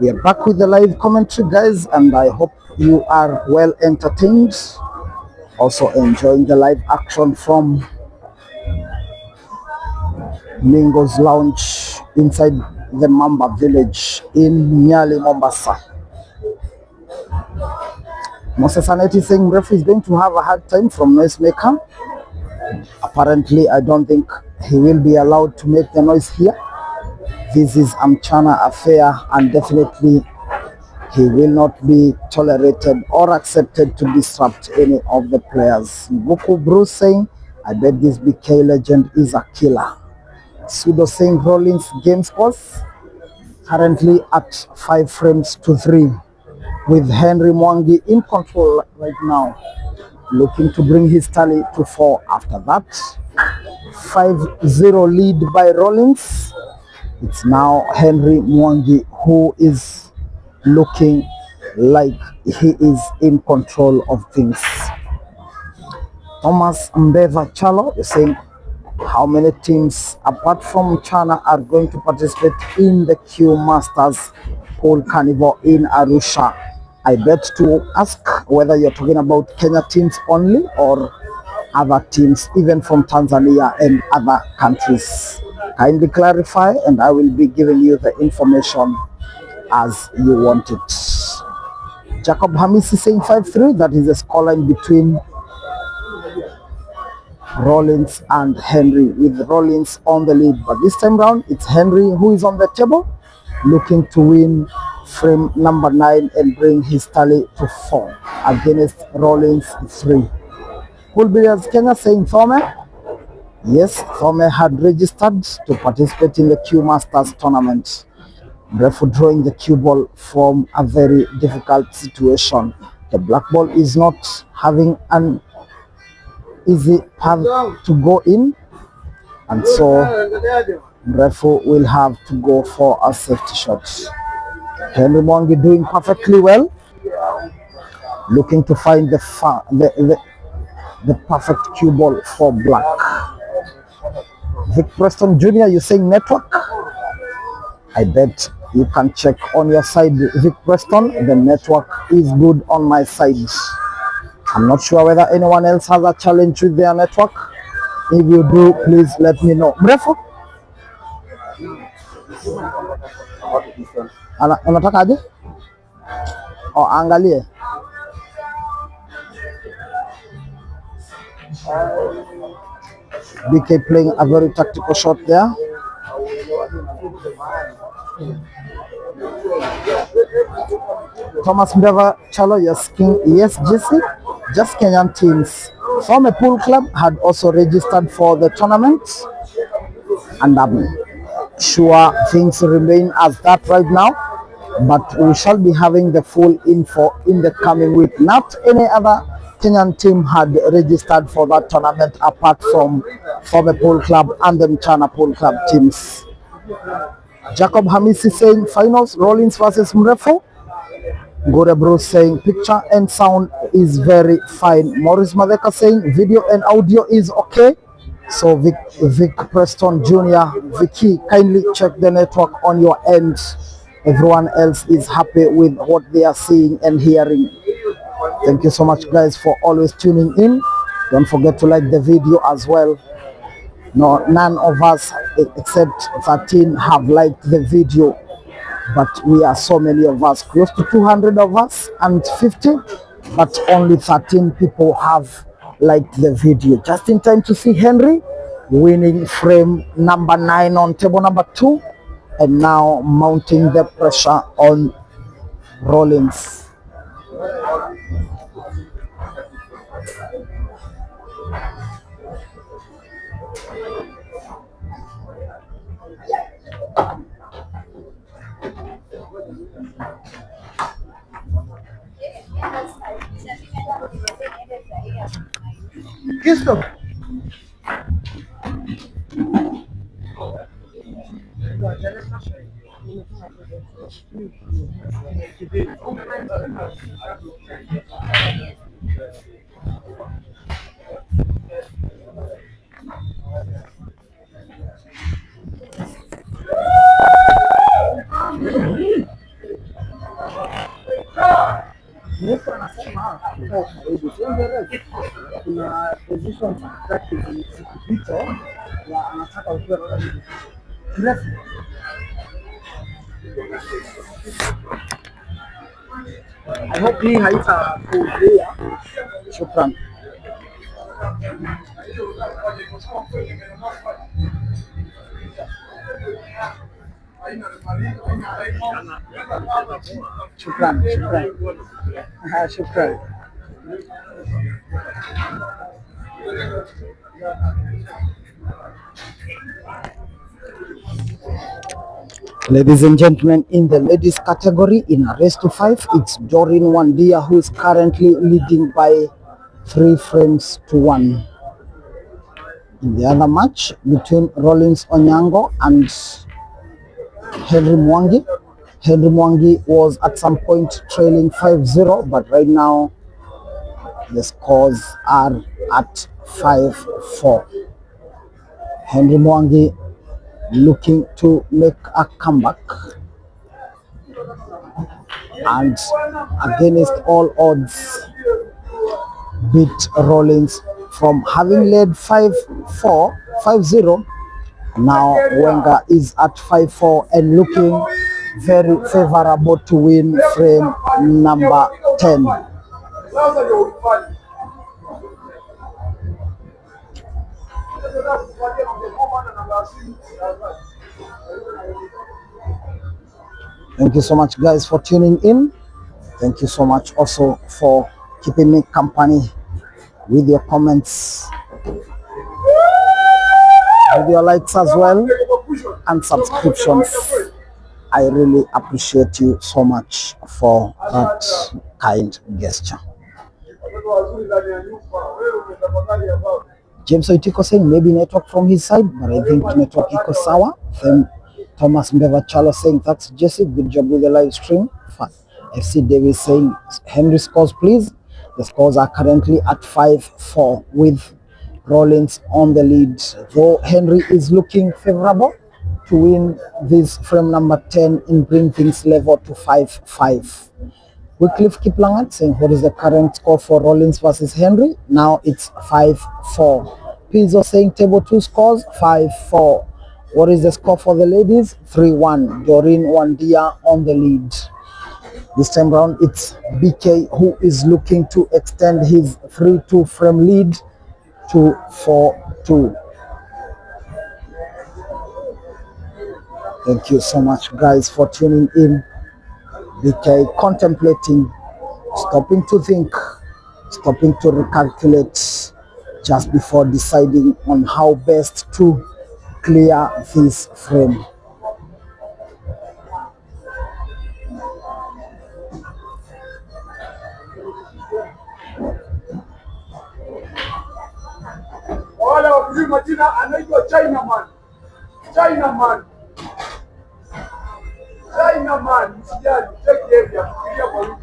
We are back with the live commentary, guys, and I hope you are well entertained. Also enjoying the live action from Mingo's Lounge inside the Mamba village in Nyali, Mombasa. Moses Aneti saying MREFU is going to have a hard time from Noisemaker. Apparently, I don't think he will be allowed to make the noise here. This is Mchana affair, and definitely he will not be tolerated or accepted to disrupt any of the players. Buku Bruce saying, I bet this BK legend is a killer. Sudo saying Rollins game scores currently at 5-3, with Henry Mwangi in control right now, looking to bring his tally to 4 after that. 5-0 lead by Rollins. It's now Henry Mwangi who is looking like he is in control of things. Thomas Mbeva Chalo is saying, how many teams apart from China are going to participate in the Q Masters Pool Carnival in Arusha? I bet to ask whether you're talking about Kenya teams only or other teams, even from Tanzania and other countries. Kindly clarify, and I will be giving you the information as you want it. Jacob Hamisi saying 5-3. That is the scoreline between Rollins and Henry, with Rollins on the lead. But this time round, it's Henry who is on the table, looking to win frame number 9 and bring his tally to 4 against Rollins 3. Pool Billiards Kenya saying Thome. Yes, Thome had registered to participate in the Q Masters tournament. MREFU drawing the Q ball from a very difficult situation. The black ball is not having an easy path to go in, and so MREFU will have to go for a safety shot. Henry Mwangi doing perfectly well, looking to find the perfect cue ball for black. Vic Preston Jr., you're saying network? I bet you can check on your side, Vic Preston. The network is good on my side. I'm not sure whether anyone else has a challenge with their network. If you do, please let me know. MREFU? Unataka aje? Oh, angalie. BK playing a very tactical shot there. Thomas Mbeva Chalo, yes, Jesse. Just Kenyan teams. Former Pool Club had also registered for the tournament, and I'm sure things remain as that right now, but we shall be having the full info in the coming week. Not any other Kenyan team had registered for that tournament apart from former Pool Club and the Mchana Pool Club teams. Jacob Hamisi saying finals, Rollins versus MREFU. Gorebro saying picture and sound is very fine. Maurice Madeka saying video and audio is okay. So Vic Preston Jr., Vicky, kindly check the network on your end. Everyone else is happy with what they are seeing and hearing. Thank you so much, guys, for always tuning in. Don't forget to like the video as well. No, none of us except 13 have liked the video, but we are so many of us, close to 200 of us and 50, but only 13 people have liked the video. Just in time to see Henry winning frame number 9 on table number 2, and now mounting the pressure on Rollins. Kisto. Kuna position practice hicho ya anataka ukiwa mrefu. I hope hii haita kuzuia. Shukran. Shukran. Shukran. Ladies and gentlemen, in the ladies category, in a race to 5, it's Doreen Wandia who is currently leading by 3 frames to 1. In the other match between Rollins Onyango and Henry Mwangi, Henry Mwangi was at some point trailing 5-0, but right now the scores are at 5-4. Henry Mwangi looking to make a comeback, and against all odds beat Rollins from having led 5-0. Now Wenger is at 5-4 and looking very favorable to win frame number 10. Thank you so much, guys, for tuning in. Thank you so much also for keeping me company with your comments, with your likes as well, and subscriptions. I really appreciate you so much for that kind gesture. James Oitiko saying maybe network from his side, but I think network iko sawa. Then Thomas Mbeva Chalo saying that's Jesse, good job with the live stream. FC Davis saying Henry scores please. The scores are currently at 5-4 with Rollins on the lead, though Henry is looking favorable to win this frame number 10 and bring things level to 5-5. Wycliffe Kiplangat saying what is the current score for Rollins versus Henry? Now it's 5-4. Pizzo saying table 2 scores 5-4. What is the score for the ladies? 3-1. Doreen Wandia on the lead. This time round it's BK who is looking to extend his 3-2 frame lead to 4-2. Thank you so much, guys, for tuning in. BK contemplating, stopping to think, stopping to recalculate just before deciding on how best to clear this frame. Wale wakujui majina anaitwa Chinaman. Msijali, take area, fikiria kwa wiki.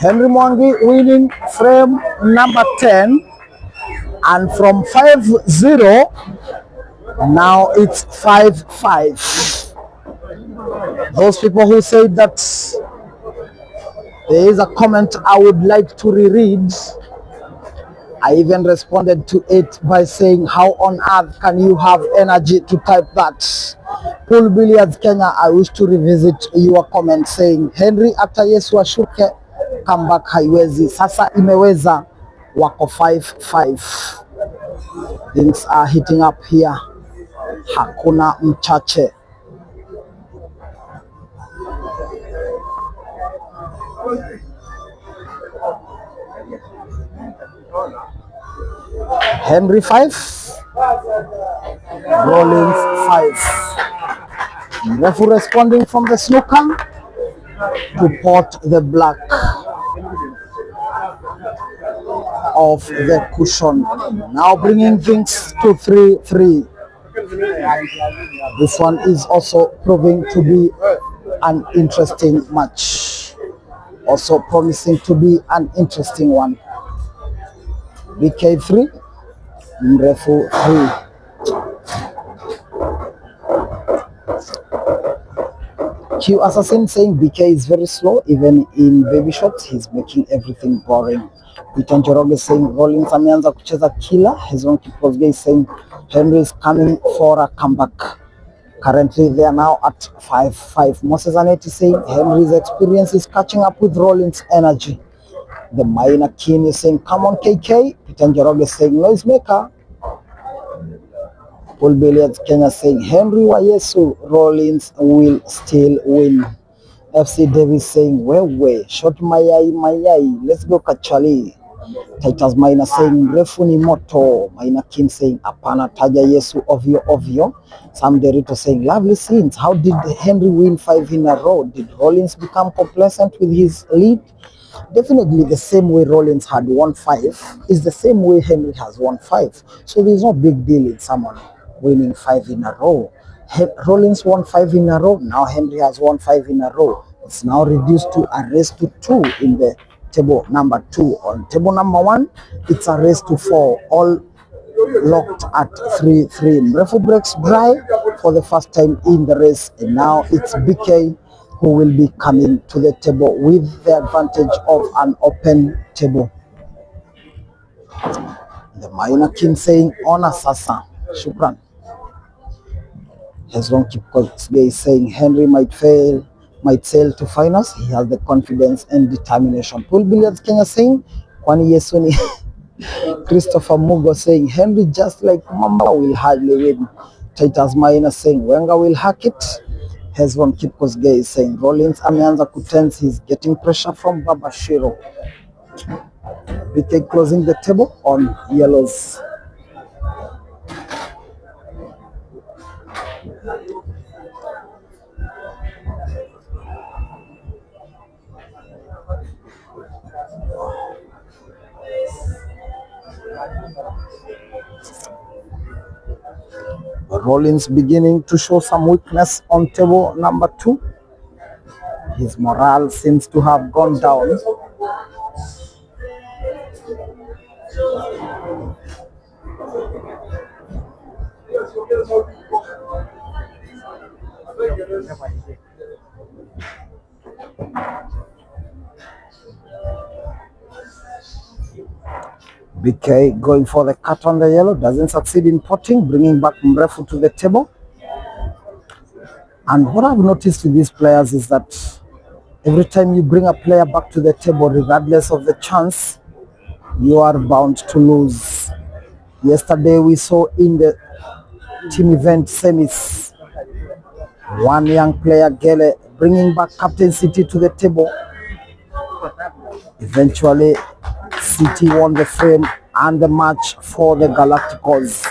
Henry Mwangi winning frame number 10, and from 5-0 now it's 5-5. Those people who say that there is a comment I would like to reread, I even responded to it by saying, how on earth can you have energy to type that? Pool Billiards Kenya, I wish to revisit your comment saying, Henry after Yesu ashuke comeback haiwezi. Sasa imeweza, wako 5-5. Things are heating up here. Hakuna mchache. Henry 5, Rollins 5. MREFU responding from the snooker to pot the black of the cushion. Now bringing things to 3-3. This one is also proving to be an interesting match. Also promising to be an interesting one. BK 3, MREFU 3. Q Assassin saying BK is very slow, even in baby shots, he's making everything boring. Peter Njoroge saying Rollins ameanza kucheza killer. Hezron Kipkosgei saying Henry is coming for a comeback. Currently they are now at 5-5. Moses Aneti saying Henry's experience is catching up with Rollins' energy. The Minor King is saying come on KK. Peter Njoroge saying noisemaker. Pool Billiards Kenya saying Henry wa Yesu, Rollins will still win. FC Davis saying wewe shot mayai, let's go Kachali. Titus Minor saying MREFU ni moto. Minor King saying apana taja Yesu ovyo. Sam Derito saying lovely scenes. How did Henry win 5 in a row? Did Rollins become complacent with his lead? Definitely the same way Rollins had won 5 is the same way Henry has won 5. So there's no big deal in someone winning 5 in a row. Rollins won 5 in a row. Now Henry has won 5 in a row. It's now reduced to a race to 2 in the table number 2. On table number 1, it's a race to 4. All locked at 3-3. MREFU breaks dry for the first time in the race, and now it's BK who will be coming to the table with the advantage of an open table. The Minor King saying honor sasa, shukran. Hezron Kipkosgei saying Henry might sail to finals. He has the confidence and determination. Pool Billiards Kenya saying kwani Yesu ni Christopher Mugo saying Henry just like Mamba will hardly win. Titus Minor saying Wenger will hack it. Hezron Kipkosgei saying Rollins ameanza kutense, he's getting pressure from Babashiro. BK closing the table on yellows. Rollins beginning to show some weakness on table number 2. His morale seems to have gone down. BK going for the cut on the yellow, doesn't succeed in potting, bringing back MREFU to the table. And what I've noticed with these players is that every time you bring a player back to the table, regardless of the chance, you are bound to lose. Yesterday we saw in the team event semis, one young player, Gele, bringing back Captain City to the table. Eventually, City won the frame and the match for the Galacticos.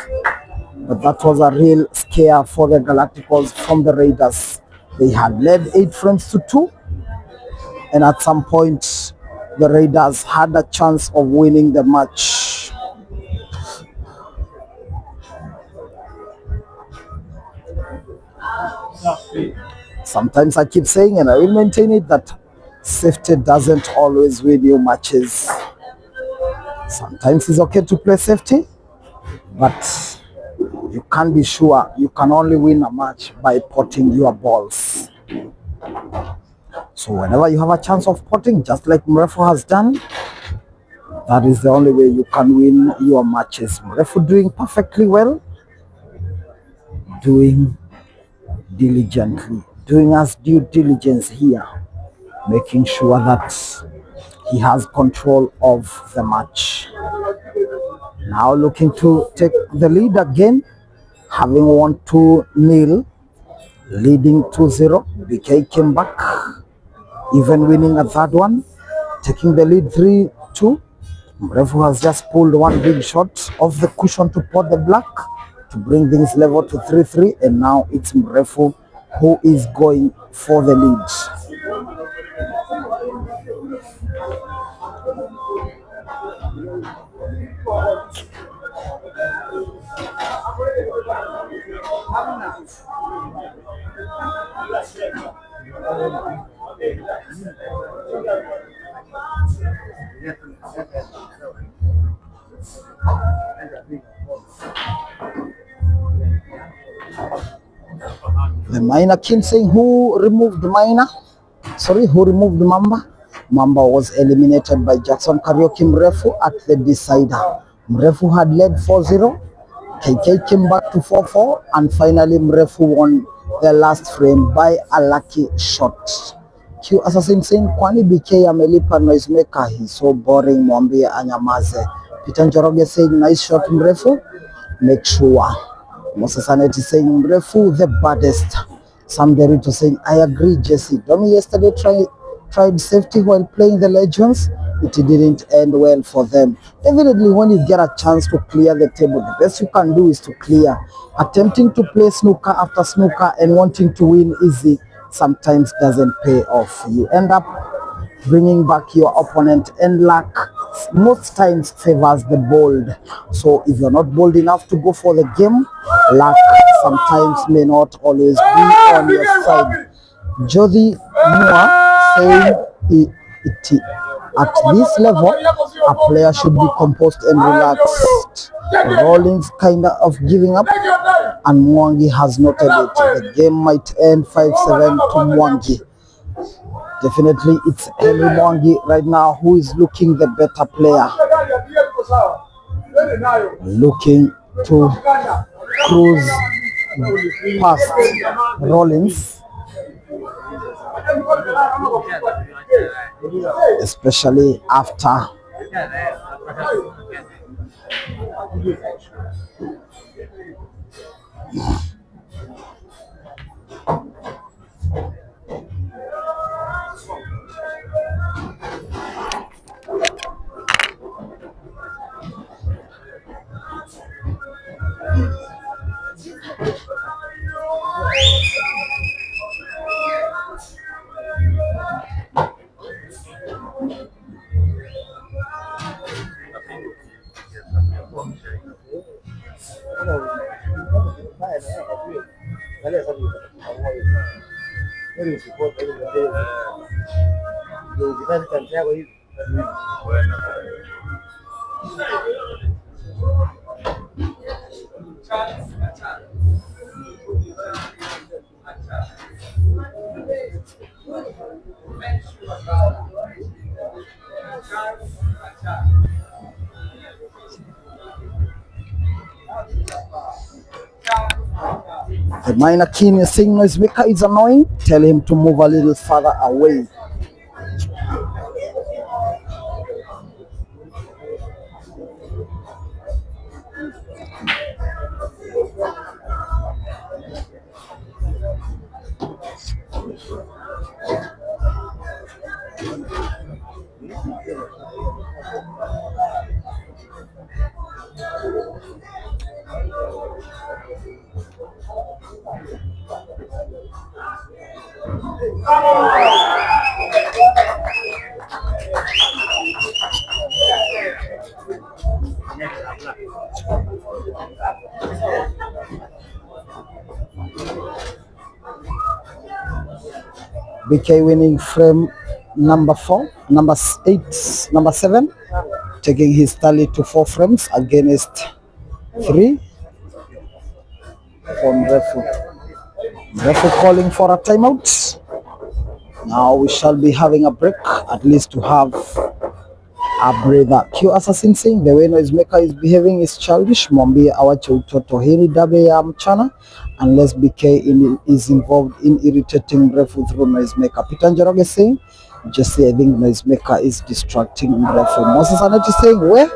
But that was a real scare for the Galacticos from the Raiders. They had led 8 frames to 2. And at some point, the Raiders had a chance of winning the match. Sometimes I keep saying, and I will maintain it, that Safety doesn't always win you matches. Sometimes it's okay to play safety, but you can't be sure. You can only win a match by potting your balls. So whenever you have a chance of potting, just like MREFU has done, that is the only way you can win your matches. MREFU doing perfectly well, doing diligently, doing us due diligence here, making sure that he has control of the match. Now looking to take the lead again, having won 2-0, leading 2-0. BK came back, even winning a third one, taking the lead 3-2. MREFU has just pulled one big shot off the cushion to pot the black to bring things level to 3-3, and now it's MREFU who is going for the lead. The minor king saying, who removed minor? Sorry, who removed Mamba? Mamba was eliminated by Jackson Karaoke MREFU at the decider. MREFU had led 4-0. KK came back to 4-4, and finally MREFU won the last frame by a lucky shot. Q Assassin saying, kwani BK amelipa noisemaker, he's so boring, mwambie anyamaze. Peter Njoroge saying, nice shot MREFU, make sure. Moses Aneti saying, MREFU the baddest. Sam Derito saying, I agree, Jesse. Domi yesterday tried safety while playing the Legends. It didn't end well for them. Evidently, when you get a chance to clear the table, the best you can do is to clear. Attempting to play snooker after snooker and wanting to win easy sometimes doesn't pay off. You end up bringing back your opponent, and luck most times favors the bold. So if you're not bold enough to go for the game, luck sometimes may not always be on your side. Jody Moore saying at this level, a player should be composed and relaxed. Rollins kind of giving up, and Mwangi has noted it. The game might end 5-7 to Mwangi. Definitely, it's Henry Mwangi right now who is looking the better player. Looking to cruise past Rollins, especially after the minor king is saying noisemaker is annoying. Tell him to move a little further away. BK winning frame number 7, taking his tally to 4 frames against 3 from MREFU. MREFU calling for a timeout. Now we shall be having a break, at least to have a breather. Q Assassin saying the way Noisemaker is behaving is childish. Mwambie awache utoto. Hii ni dabe ya mchana unless BK is involved in irritating MREFU through Noisemaker. Peter Njoroge saying, just say I think Noisemaker is distracting MREFU. Moses Aneti saying, where?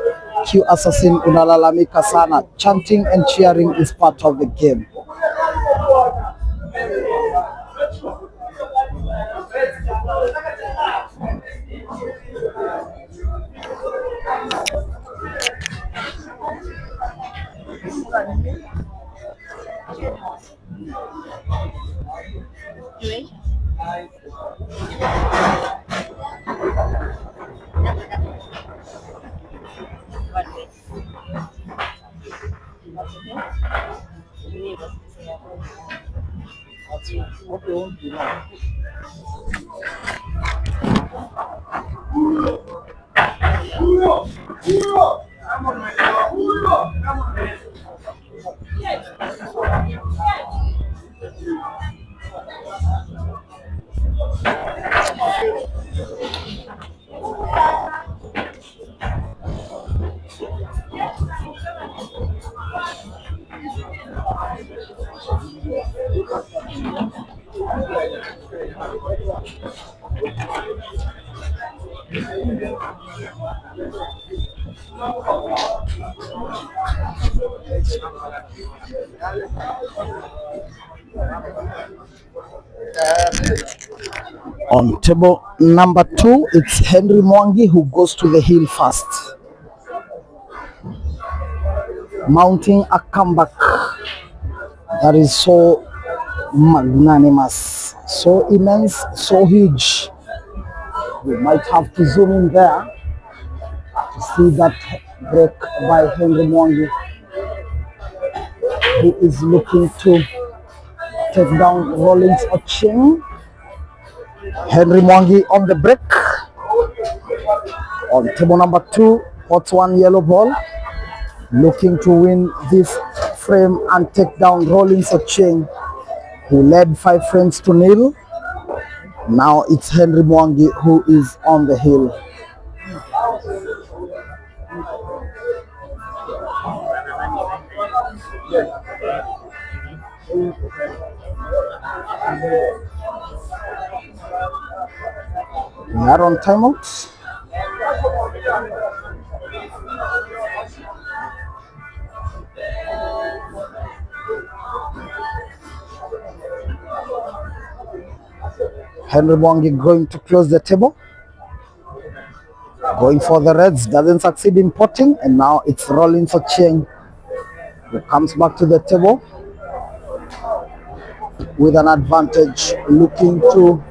Q Assassin unalalamika sana. Chanting and cheering is part of the game. On table number 2, it's Henry Mwangi who goes to the hill first, mounting a comeback that is so magnanimous, so immense, so huge. We might have to zoom in there to see that break by Henry Mwangi, who is looking to take down Rollins Ocheng. Henry Mwangi on the break. On table number 2, Hot One yellow ball, looking to win this frame and take down Rollins Ocheng, who led 5 frames to 0. Now it's Henry Mwangi who is on the hill. We are on timeout. Henry Mwangi going to close the table, going for the reds, doesn't succeed in potting, and now it's Rollins Ocheng who comes back to the table with an advantage, looking to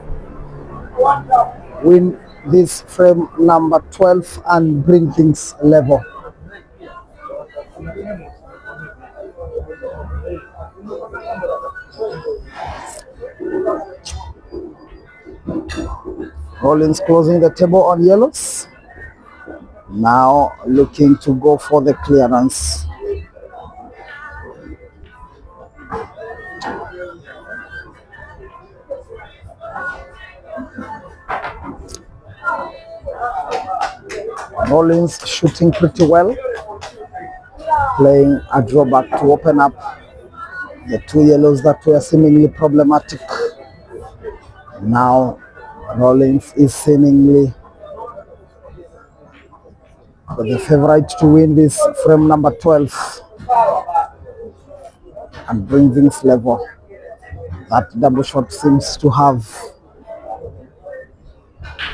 win this frame number 12 and bring things level. Rollins closing the table on yellows, now looking to go for the clearance. Rollins shooting pretty well, playing a drawback to open up the 2 yellows that were seemingly problematic. Now Rollins is seemingly the favorite to win this frame number 12 and bring things level. That double shot seems to have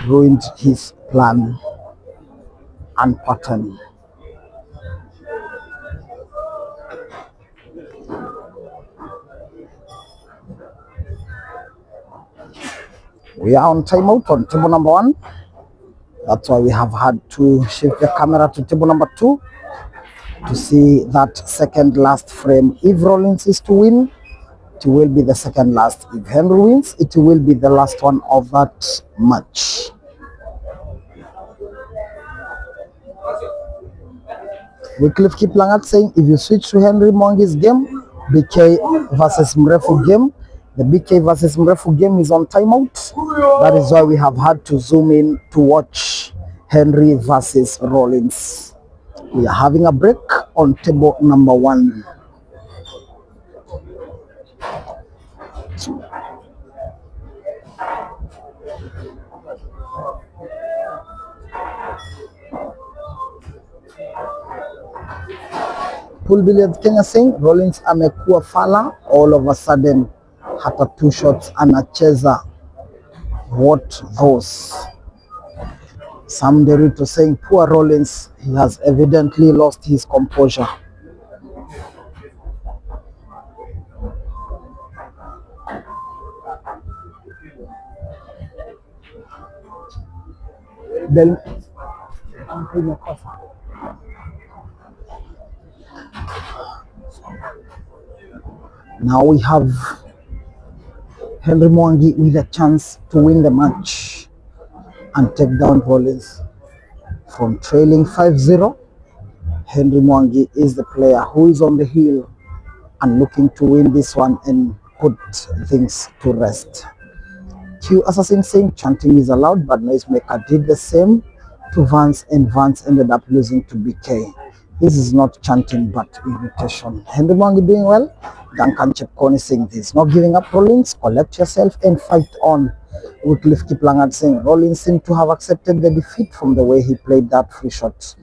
ruined his plan and pattern. We are on timeout on table number 1. That's why we have had to shift the camera to table number 2 to see that second last frame. If Rollins is to win, it will be the second last. If Henry wins, it will be the last one of that match. Wycliffe Kiplangat saying if you switch to Henry Mwangi's game, BK versus MREFU game, the BK versus MREFU game is on timeout. That is why we have had to zoom in to watch Henry versus Rollins. We are having a break on table number 1. Pool Billiards Kenya saying Rollins amekuwa fala all of a sudden, hata 2 shots anacheza. What those? Sam Derito saying poor Rollins, he has evidently lost his composure. Now we have Henry Mwangi with a chance to win the match and take down Rollins. From trailing 5-0, Henry Mwangi is the player who is on the hill and looking to win this one and put things to rest. Q Assassin saying chanting is allowed, but Noisemaker did the same to Vance, and Vance ended up losing to BK. This is not chanting but irritation. Henry Mwangi doing well. Duncan Chepkoni saying this, not giving up Rollins, collect yourself and fight on. Wycliffe Kiplangat saying Rollins seemed to have accepted the defeat from the way he played that free shot.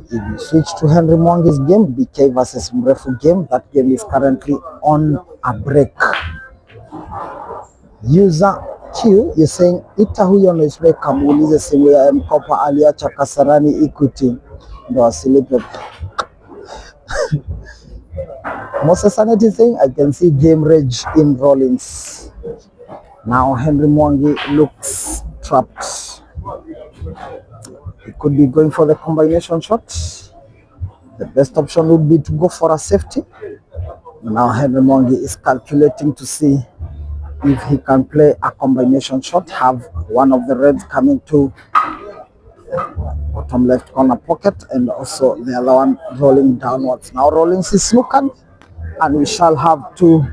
If you switch to Henry Mwangi's game, BK versus MREFU game, that game is currently on a break. User Q, you're saying ita huyo Noisemaker muulize simu ya mkopa aliacha Kasarani Equity ndo asilipe. Moses Sanet is saying I can see game rage in Rollins. Now Henry Mwangi looks trapped. He could be going for the combination shot. The best option would be to go for a safety. Now Henry Mwangi is calculating to see if he can play a combination shot, have one of the reds coming to bottom left corner pocket and also the other one rolling downwards. Now Rollins is snookered and we shall have to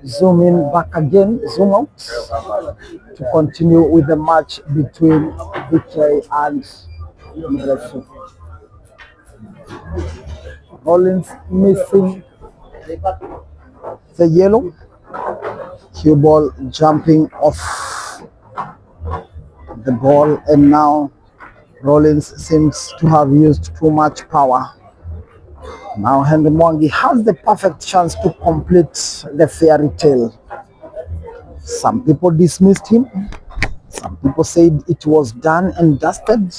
zoom in back again, zoom out to continue with the match between BK and MREFU. Rollins missing the yellow. Cue ball jumping off the ball, and now Rollins seems to have used too much power. Now Henry Mwangi has the perfect chance to complete the fairy tale. Some people dismissed him. Some people said it was done and dusted.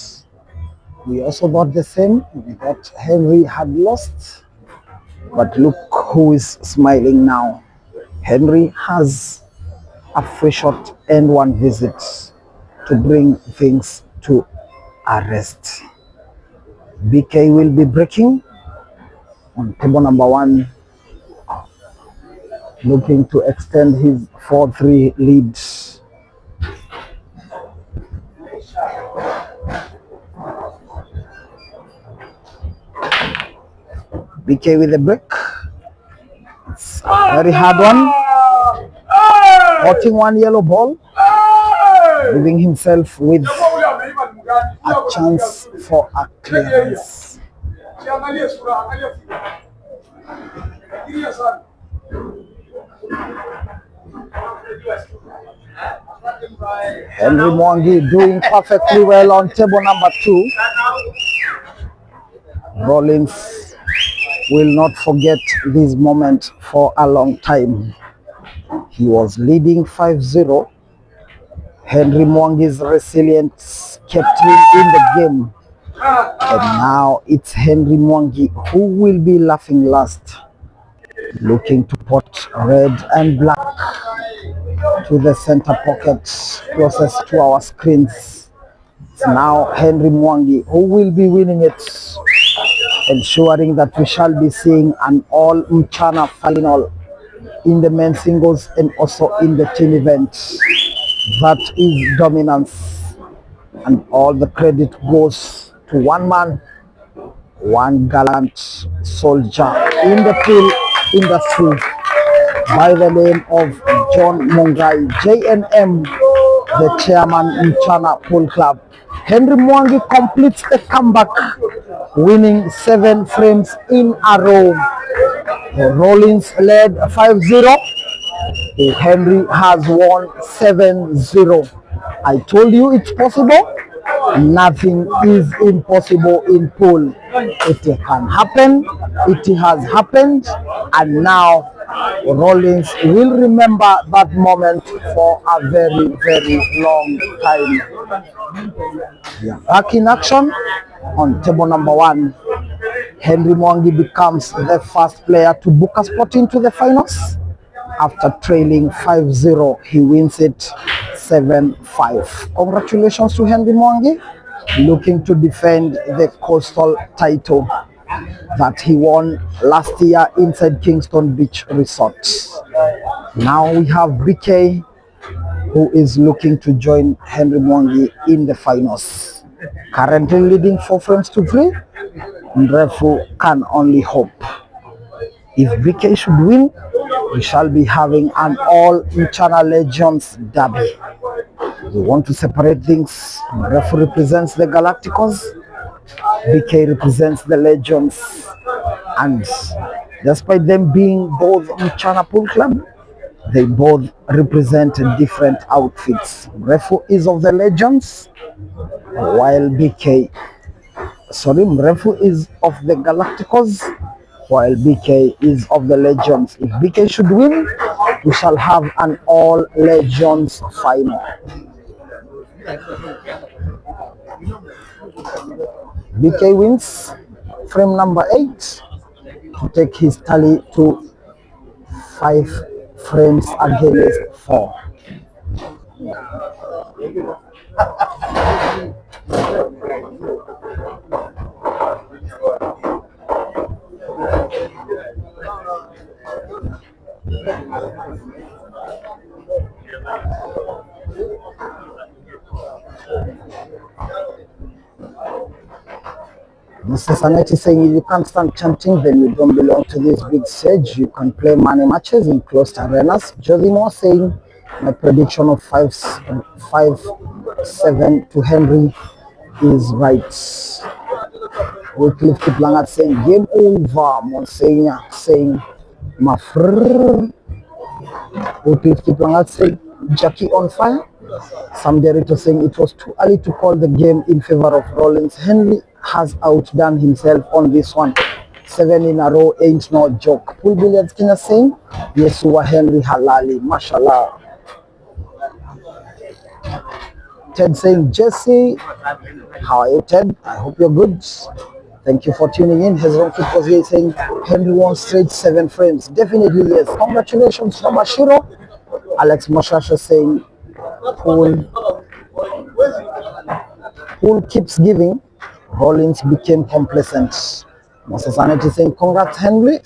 We also thought the same. We thought Henry had lost. But look who is smiling now. Henry has a free shot and 1 visit to bring things to a rest. BK will be breaking on table number 1, looking to extend his 4-3 lead. BK with a break. It's a very hard one. Hotting 1 yellow ball, leaving himself with a chance for a clearance. Henry Mwangi doing perfectly well on table number 2. Rollins will not forget this moment for a long time. He was leading 5-0. Henry Mwangi's resilience kept him in the game. And now it's Henry Mwangi who will be laughing last, looking to put red and black to the center pocket closest to our screens. It's now Henry Mwangi who will be winning it, ensuring that we shall be seeing an all mchana final in the men's singles and also in the team event. That is dominance, and all the credit goes to one man one gallant soldier in the field industry by the name of John Mungai, JNM, the chairman in China Pool Club. Henry Mwangi completes the comeback, winning 7 frames in a row. Rollins led 5-0. Henry has won 7-0. I told you it's possible. Nothing is impossible in pool. It can happen. It has happened. And now Rollins will remember that moment for a very, very long time. Yeah. Back in action on table number 1. Henry Mwangi becomes the first player to book a spot into the finals. After trailing 5-0, he wins it 7-5. Congratulations to Henry Mwangi, looking to defend the coastal title that he won last year inside Kingston Beach Resort. Now we have BK, who is looking to join Henry Mwangi in the finals. Currently leading 4 frames to 3. MREFU can only hope. If BK should win, we shall be having an all-Mchana Legends derby. We want to separate things. MREFU represents the Galacticos, BK represents the Legends, and despite them being both Mchana Pool Club, they both represent different outfits. MREFU is of the Legends, while MREFU is of the Galacticos, while BK is of the Legends. If BK should win, we shall have an all Legends final. BK wins frame number 8 to take his tally to 5 frames against 4. Mr. Sanetti saying if you can't stand chanting, then you don't belong to this big stage. You can play money matches in closed arenas. Josie Moore saying my prediction of 5-7 to Henry is right. Wycliffe Kiplangat saying game over. Monsignor saying Mafrrr. Wycliffe Kiplangat saying Jackie on fire. Some Derito saying it was too early to call the game in favor of Rollins. Henry has outdone himself on this one. 7 in a row ain't no joke. Pool Billiards Kenya saying Yesua Henry Halali, mashallah. Ted saying Jesse, how are you Ted? I hope you're good. Thank you for tuning in. Hezron Football here saying Henry won straight 7 frames. Definitely yes. Congratulations from Ashiro. Alex Moshasha saying Pool keeps giving. Rollins became complacent. Moses Aneti saying congrats Henry.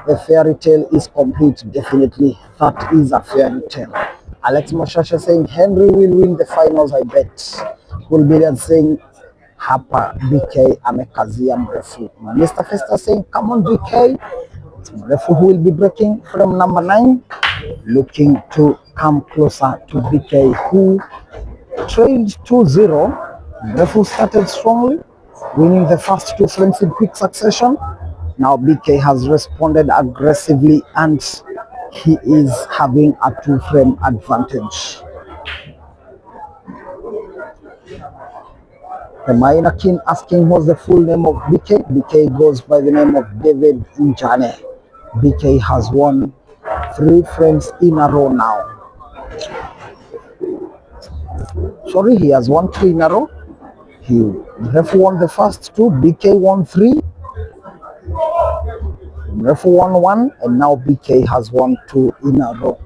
The fairy tale is complete. Definitely that is a fairy tale. Alex Moshasha saying Henry will win the finals, I bet. Pool Billiard saying hapa BK amekazia MREFU. Mr. Festa saying come on BK. It's MREFU who will be breaking from number 9, looking to come closer to BK, who trailed 2-0. MREFU started strongly, winning the first 2 frames in quick succession. Now BK has responded aggressively and he is having a 2-frame advantage. The minor king asking what's the full name of BK. BK goes by the name of David Njane. BK has won 3 frames in a row now. Sorry, he has won 2 in a row. MREFU won the first 2, BK won 3. MREFU won 1, and now BK has won 2 in a row.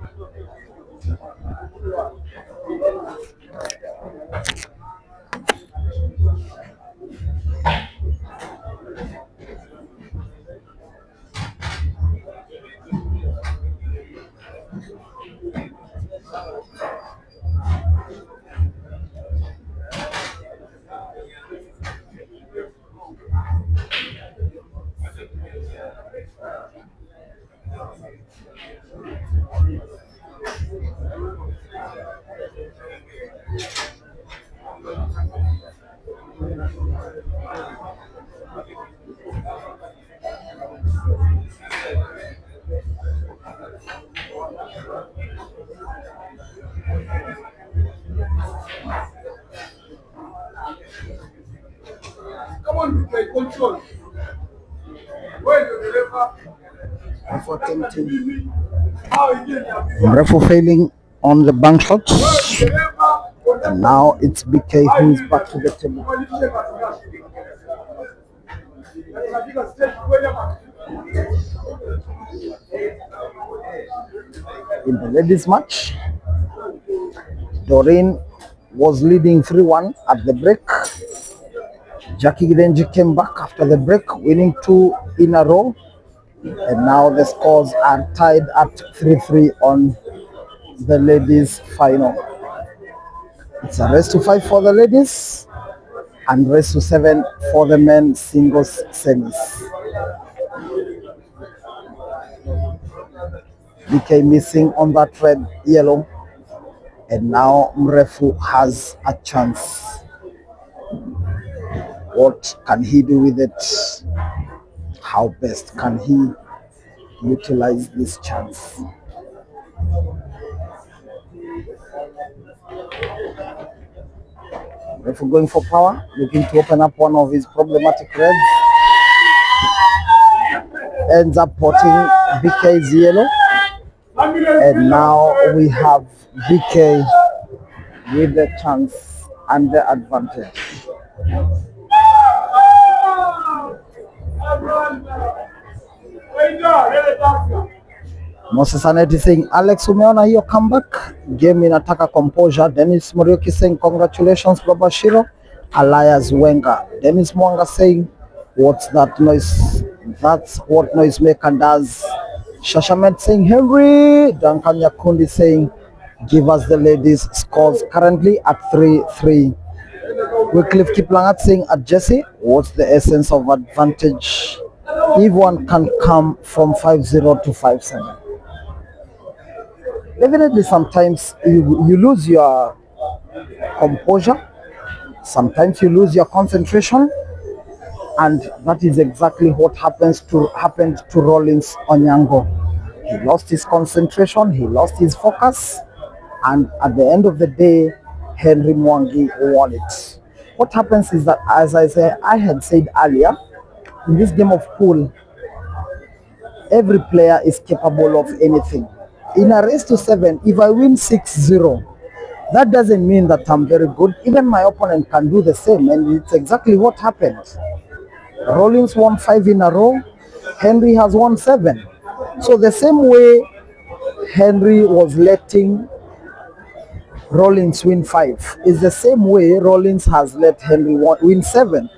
Come on, play control. Wait, Refu attempting. Refu failing on the bank shot. And now it's BK who is back to the table. In the ladies match, Doreen was leading 3-1 at the break. Jackie Denji came back after the break, winning 2 in a row. And now the scores are tied at 3-3 on the ladies final. It's a race to 5 for the ladies and race to 7 for the men singles semis. BK missing on that red yellow, and now MREFU has a chance. What can he do with it? How best can he utilize this chance? MREFU going for power, looking to open up one of his problematic reds. Ends up potting BK's yellow. And now we have BK with the chance and the advantage. Moses Aneti saying, Alex, umeona hiyo comeback? Game inataka composure. Dennis Muriuki saying, congratulations, Baba Shiro. Elias Wenger. Dennis Mwanga saying, what's that noise? That's what Noisemaker does. Shashamed saying, Henry. Duncan Yakundi saying, give us the ladies scores currently at 3-3. Wycliffe Kiplangat saying, at Jesse, what's the essence of advantage if one can come from 5-0 to 5-7? Definitely sometimes you lose your composure, sometimes you lose your concentration, and that is exactly what happened to Rollins Onyango. He lost his concentration, he lost his focus, and at the end of the day, Henry Mwangi won it. What happens is that, as I had said earlier, in this game of pool, every player is capable of anything. In a race to 7, if I win 6-0, that doesn't mean that I'm very good. Even my opponent can do the same, and it's exactly what happened. Rollins won 5 in a row, Henry has won 7. So the same way Henry was letting Rollins win 5 is the same way Rollins has let Henry win 7.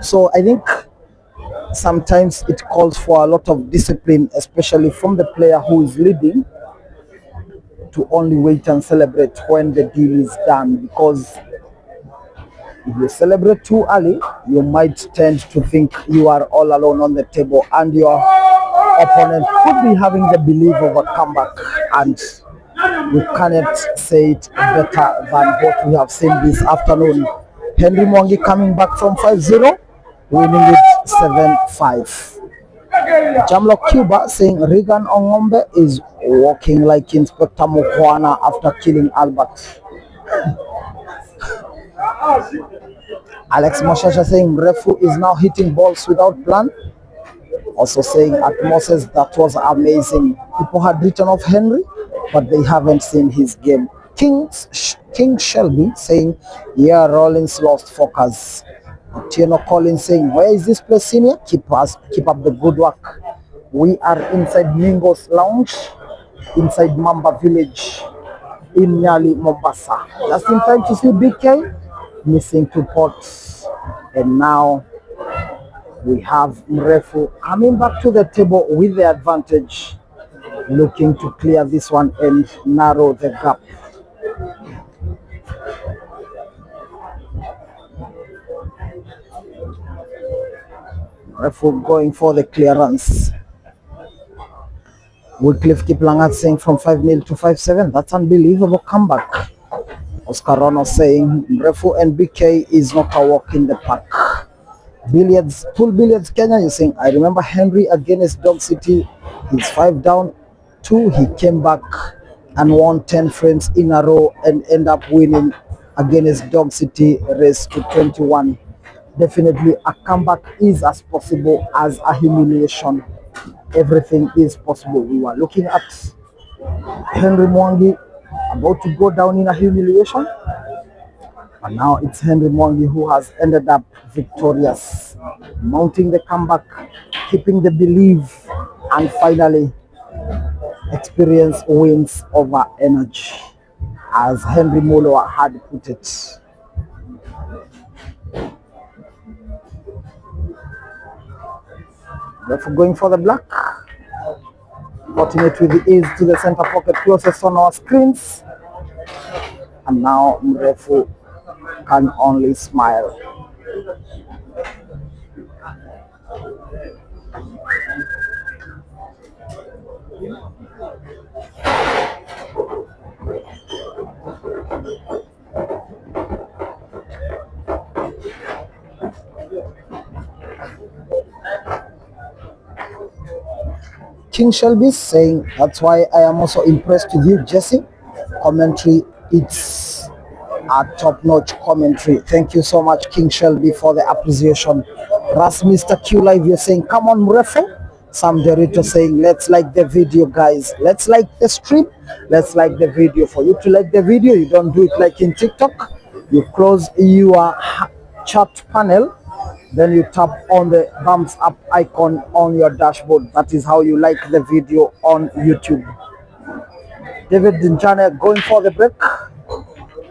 So I think sometimes it calls for a lot of discipline, especially from the player who is leading, to only wait and celebrate when the deal is done, because if you celebrate too early, you might tend to think you are all alone on the table and your opponent could be having the belief of a comeback, and we cannot say it better than what we have seen this afternoon. Henry Mwangi coming back from 5-0, winning it 7-5. Jamlock Cuba saying Regan Ongombe is walking like Inspector Mukwana after killing Albert. Alex Moshasha saying MREFU is now hitting balls without plan. Also saying at Moses, that was amazing. People had written off Henry, but they haven't seen his game. King Shelby saying, yeah, Rollins lost focus. Tieno Collins saying, where is this place, senior? Keep up the good work. We are inside Mingo's Lounge, inside Mamba Village, in Nyali, Mombasa. Just in time to see BK missing 2 pots. And now we have MREFU coming back to the table with the advantage, looking to clear this one and narrow the gap. MREFU going for the clearance. Wycliffe Kiplangat saying from 5-0 to 5-7. That's unbelievable comeback. Oscar Rono saying MREFU and BK is not a walk in the park. Billiards, Pool Billiards Kenya, you're saying, I remember Henry against Dog City. He's 5 down, 2. He came back and won 10 frames in a row and end up winning against Dog City, race to 21. Definitely a comeback is as possible as a humiliation. Everything is possible. We were looking at Henry Mwangi about to go down in a humiliation, and now it's Henry Mwangi who has ended up victorious, mounting the comeback, keeping the belief, and finally experience wins over energy, as Henry Molo had put it. Therefore going for the black, putting it with the ease to the center pocket closest on our screens, and now MREFU can only smile. King Shelby saying, that's why I am also impressed with you, Jesse. Commentary, it's a top-notch commentary. Thank you so much, King Shelby, for the appreciation. Ras Mr. Q Live, you're saying, come on, MREFU. Sam Derito saying, let's like the video, guys. Let's like the stream. Let's like the video. For you to like the video, you don't do it like in TikTok. You close your chat panel, then you tap on the thumbs up icon on your dashboard. That is how you like the video on YouTube. David Njane going for the break.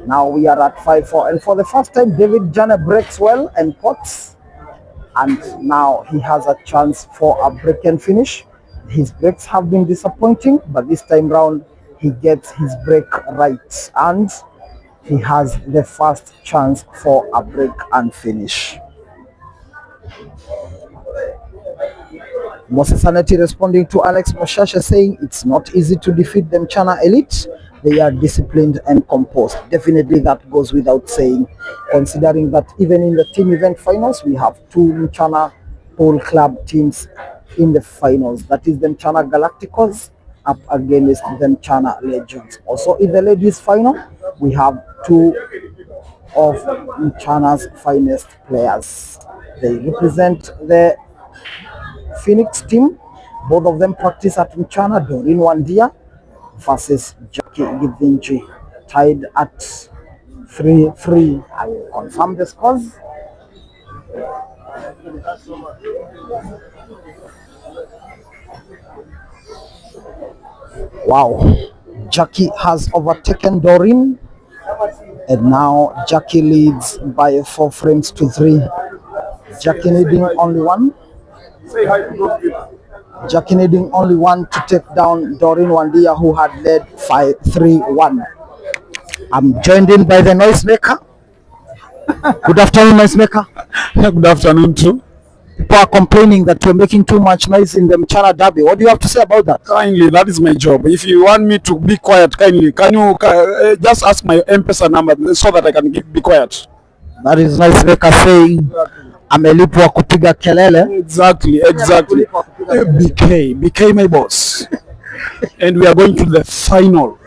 Now we are at 5-4, and for the first time David Njane breaks well and pots, and now he has a chance for a break and finish. His breaks have been disappointing, but this time round he gets his break right, and he has the first chance for a break and finish. Moses Aneti responding to Alex Moshasha saying it's not easy to defeat them Mchana Elite. They are disciplined and composed. Definitely that goes without saying, considering that even in the team event finals, we have 2 Mchana Pool Club teams in the finals. That is the Mchana Galacticos up against the Mchana Legends. Also in the ladies final, we have 2 of Mchana's finest players. They represent the Phoenix team. Both of them practice at Mchana. Doreen Wandia versus Jackie Githinji, tied at 3-3. I will confirm the scores. Wow, Jackie has overtaken Doreen, and now Jackie leads by 4 frames to 3. Jackie needing only 1. Jackie needing only 1 to take down Doreen Wandia, who had led 5-3-1. I'm joined in by the noisemaker. Good afternoon, noisemaker. Good afternoon too. People are complaining that you're making too much noise in the Mchana Derby. What do you have to say about that? Kindly, that is my job. If you want me to be quiet, kindly, can you just ask my M-Pesa number so that I can be quiet? That is noisemaker saying amelipwa kupiga kelele. Exactly. BK, my boss. And we are going to the final.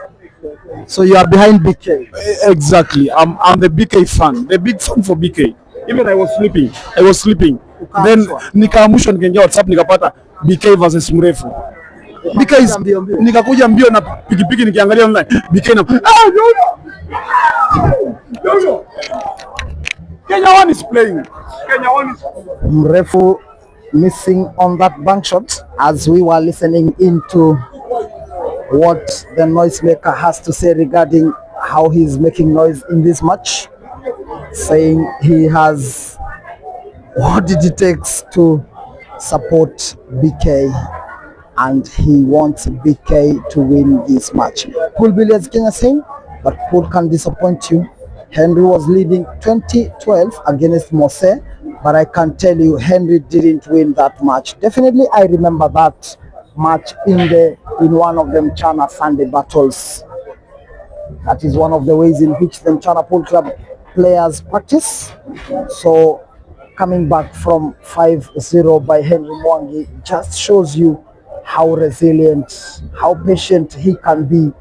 So you are behind BK? Exactly. I'm the BK fan. The big fan for BK. Even I was sleeping. Then nikaamushwa nikaingia WhatsApp nikapata BK versus MREFU. BK nikakuja mbio na pikipiki nikiangalia online. BK na no. Kenya one is playing. MREFU missing on that bank shot, as we were listening into what the noisemaker has to say regarding how he's making noise in this match, saying he has what it takes to support BK and he wants BK to win this match. Pool Billiards Kenya saying, but Pool can disappoint you. Henry was leading 2012 against Mose, but I can tell you Henry didn't win that match. Definitely I remember that match in the in one of them Chana Sunday battles. That is one of the ways in which the Chana Pool Club players practice. So coming back from 5-0 by Henry Mwangi just shows you how resilient, how patient he can be,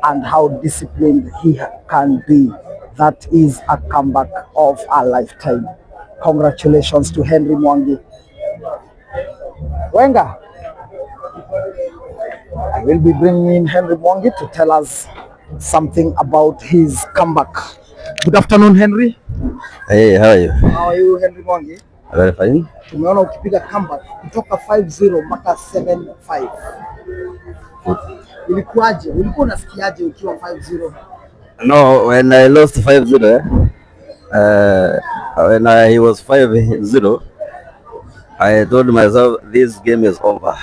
and how disciplined he can be. That is a comeback of a lifetime. Congratulations to Henry Mwangi. Wenga, I will be bringing in Henry Mwangi to tell us something about his comeback. Good afternoon, Henry. Hey, how are you? How are you, Henry Mwangi? Very fine. Tumeona ukipiga comeback kutoka 5-0 mpaka 7-5. Ilikuwaje? Ulikuwa unasikiaje ukiwa 5-0? No, when I lost 5-0, when he was 5-0, I told myself this game is over.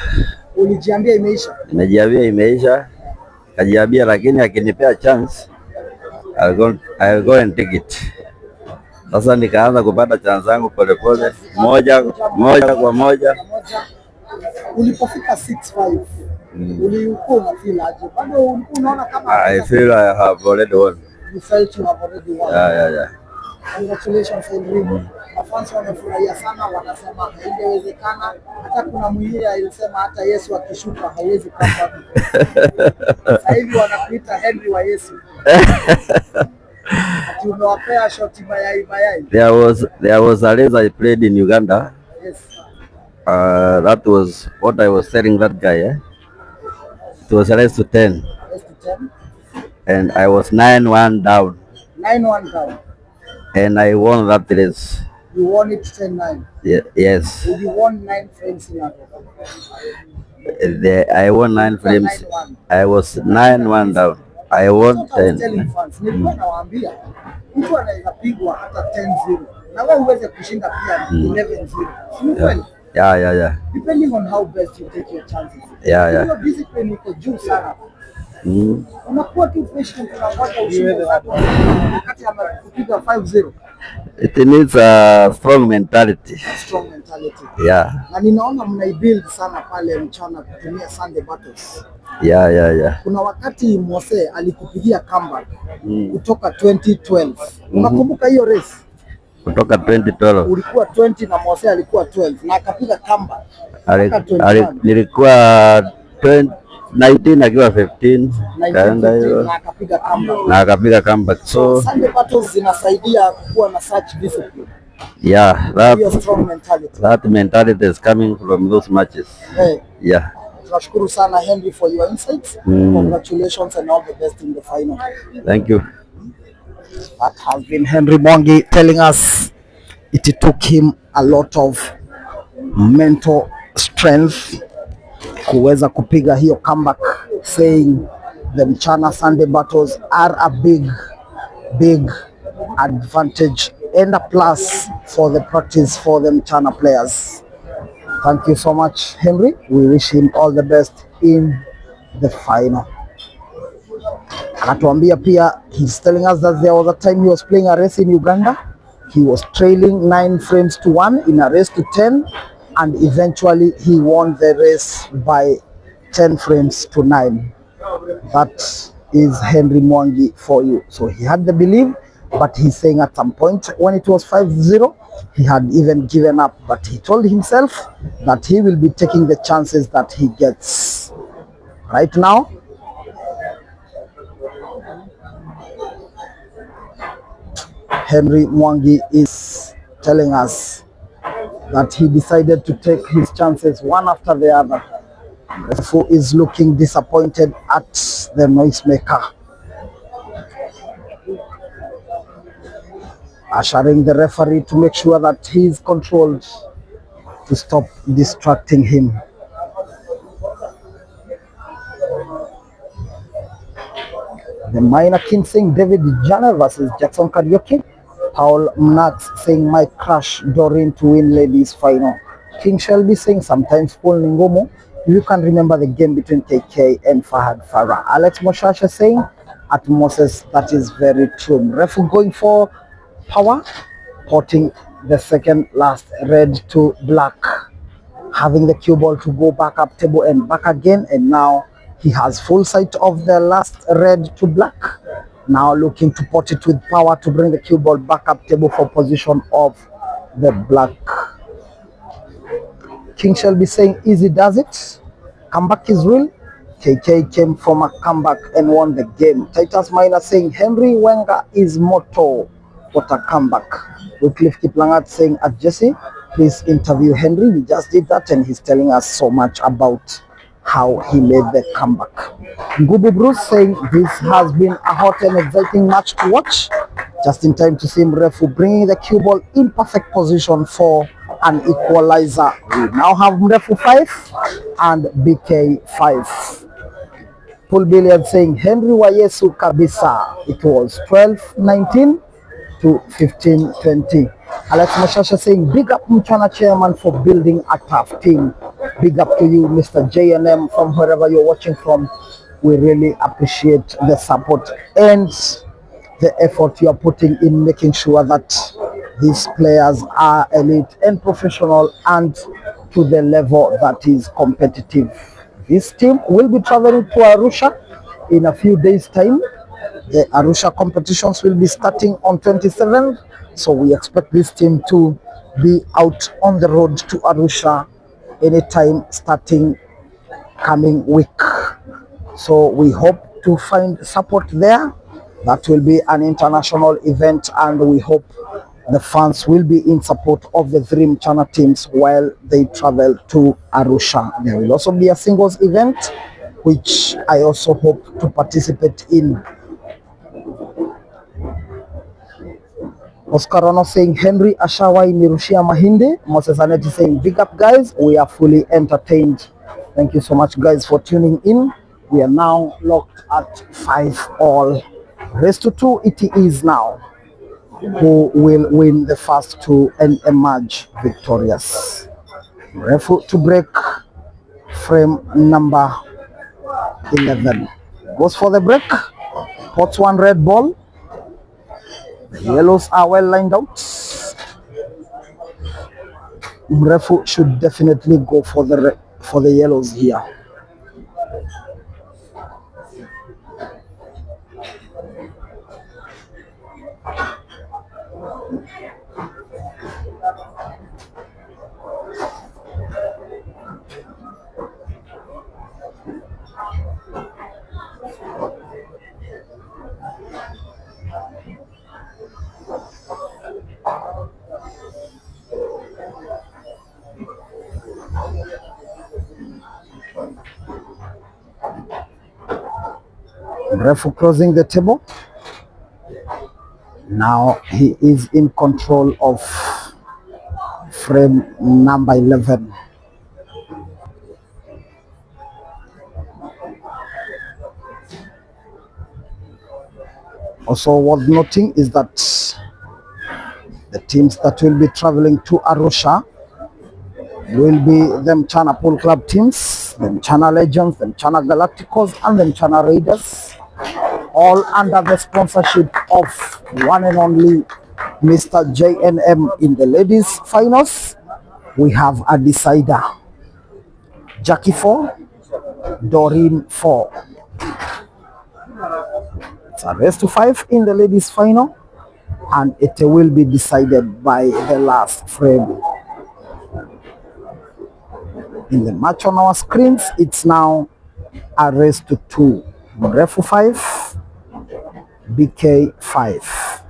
Ulijiambia imeisha? Nimejiambia imeisha, kajiambia, lakini akinipea chance I'll go and take it. Sasa nikaanza kupata chance zangu polepole, moja kwa moja. Ulipofika 6-5, ulikuwa unafeel aje? Bado ulikuwa unaona kama I feel I have already won. You felt you have already won. Yeah. Congratulations, Henry. Mafans wamefurahia sana, wanasema haingewezekana. Hata kuna mwingine alisema hata Yesu akishuka hawezi kama. Sasa hivi wanakuita Henry wa Yesu. Ati umewapea shoti mayai. There was a race I played in Uganda. Yes. That was what I was telling that guy. It was a race to 10. Race to 10. And I was 9-1 down. 9-1 down. And I won that race. You won it 10-9. Yes. You won 9 frames in a row. I won 9 frames. I was 9-1 down. I won 10. Nilikuwa nawaambia mtu anaweza pigwa hata 10-0 na wewe uweze kushinda pia 11-0. Yeah. Depending on how best you take your chances. Yeah. Your discipline iko juu sana. Unakuwa tu patient, unangoja ushinde wakati amekupiga 5-0. It needs a strong mentality. Strong mentality. Yeah. Na ninaona mnaibuild sana pale mchana kutumia Sunday battles. Yeah. Kuna wakati Mose alikupigia comeback kutoka 2012. Unakumbuka hiyo race? Kutoka 2012. Ulikuwa 20 na Mose alikuwa 12 na akapiga comeback. Nilikuwa 19 akiwa 15. Kaenda hiyo. Na akapiga comeback. So Sunday battles zinasaidia kuwa na such discipline. Yeah, strong mentality. That mentality is coming from those matches. Hey. Yeah. Tunashukuru sana Henry for your insights. Congratulations and all the best in the final. Thank you. That has been Henry Mwangi telling us it took him a lot of mental strength kuweza kupiga hiyo comeback, saying the Mchana Sunday battles are a big advantage and a plus for the practice for the Mchana players. Thank you so much, Henry. We wish him all the best in the final. Anatuambia pia, he's telling us that there was a time he was playing a race in Uganda. He was trailing 9 frames to 1 in a race to 10, and eventually he won the race by 10 frames to 9. That is Henry Mwangi for you. So he had the belief, but he's saying at some point when it was 5-0, he had even given up, but he told himself that he will be taking the chances that he gets. Right now, Henry Mwangi is telling us that he decided to take his chances one after the other. MREFU is looking disappointed at the noisemaker, ushering the referee to make sure that he is controlled to stop distracting him. The Minor King saying David Jana versus Jackson Karaoke. Paul Mnax saying my crush Doreen to win ladies final. King Shelby saying sometimes Paul Ningomo. You can remember the game between KK and Fahad Farah. Alex Moshasha saying at Moses, that is very true. MREFU going for power, porting the second last red to black, having the cue ball to go back up table and back again, and now He has full sight of the last red to black. Now looking to pot it with power to bring the cue ball back up table for position of the black. King shall be saying easy does it. Comeback is real. KK came from a comeback and won the game. Titus Minor saying Henry Wenger is motto. What a comeback. Wycliffe Kiplangat saying at Jesse, please interview Henry. We just did that and he's telling us so much about how he made the comeback. Ngubu Bruce saying this has been a hot and exciting match to watch. Just in time to see MREFU bringing the cue ball in perfect position for an equalizer. We now have MREFU 5 and BK 5. Paul Billiard saying Henry Wayesu Kabisa. It was 12-19 to 15-20. Alex Mashasha saying big up Mchana chairman for building a tough team. Big up to you, Mr. JNM, from wherever you're watching from. We really appreciate the support and the effort you are putting in making sure that these players are elite and professional and to the level that is competitive. This team will be traveling to Arusha in a few days' time. The Arusha competitions will be starting on 27th, so we expect this team to be out on the road to Arusha anytime starting coming week. So we hope to find support there. That will be an international event and we hope the fans will be in support of the three Mchana teams while they travel to Arusha. There will also be a singles event which I also hope to participate in. Oscar Rono saying Henry Ashawai Nirushia Mahinde. Moses Aneti saying big up guys, we are fully entertained. Thank you so much guys for tuning in. We are now locked at 5-all. Race to 2 it is now. Who will win the first two and emerge victorious? MREFU to break frame number 11. Goes for the break. Pots one red ball. The yellows are well lined out. MREFU should definitely go for the yellows here. MREFU closing the table. Now he is in control of frame number 11. Also worth noting is that the teams that will be traveling to Arusha will be the Mchana Pool Club teams, the Mchana Legends, the Mchana Galacticos and the Mchana Raiders, all under the sponsorship of one and only Mr. JNM. In the ladies finals, we have a decider. Jackie 4, Doreen 4. It's a race to 5 in the ladies final and it will be decided by the last frame. In the match on our screens, it's now a race to 2. MREFU 5, BK 5.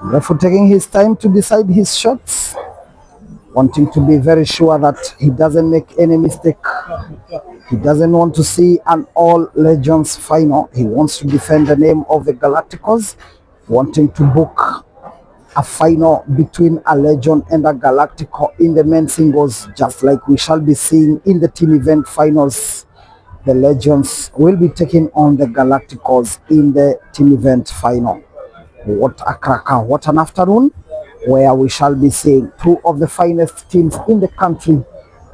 MREFU taking his time to decide his shots, wanting to be very sure that he doesn't make any mistake. He doesn't want to see an all legends final. He wants to defend the name of the Galacticos, wanting to book a final between a legend and a Galactico in the men's singles, just like we shall be seeing in the team event finals. The legends will be taking on the Galacticos in the team event final. What a cracker, what an afternoon, where we shall be seeing two of the finest teams in the country,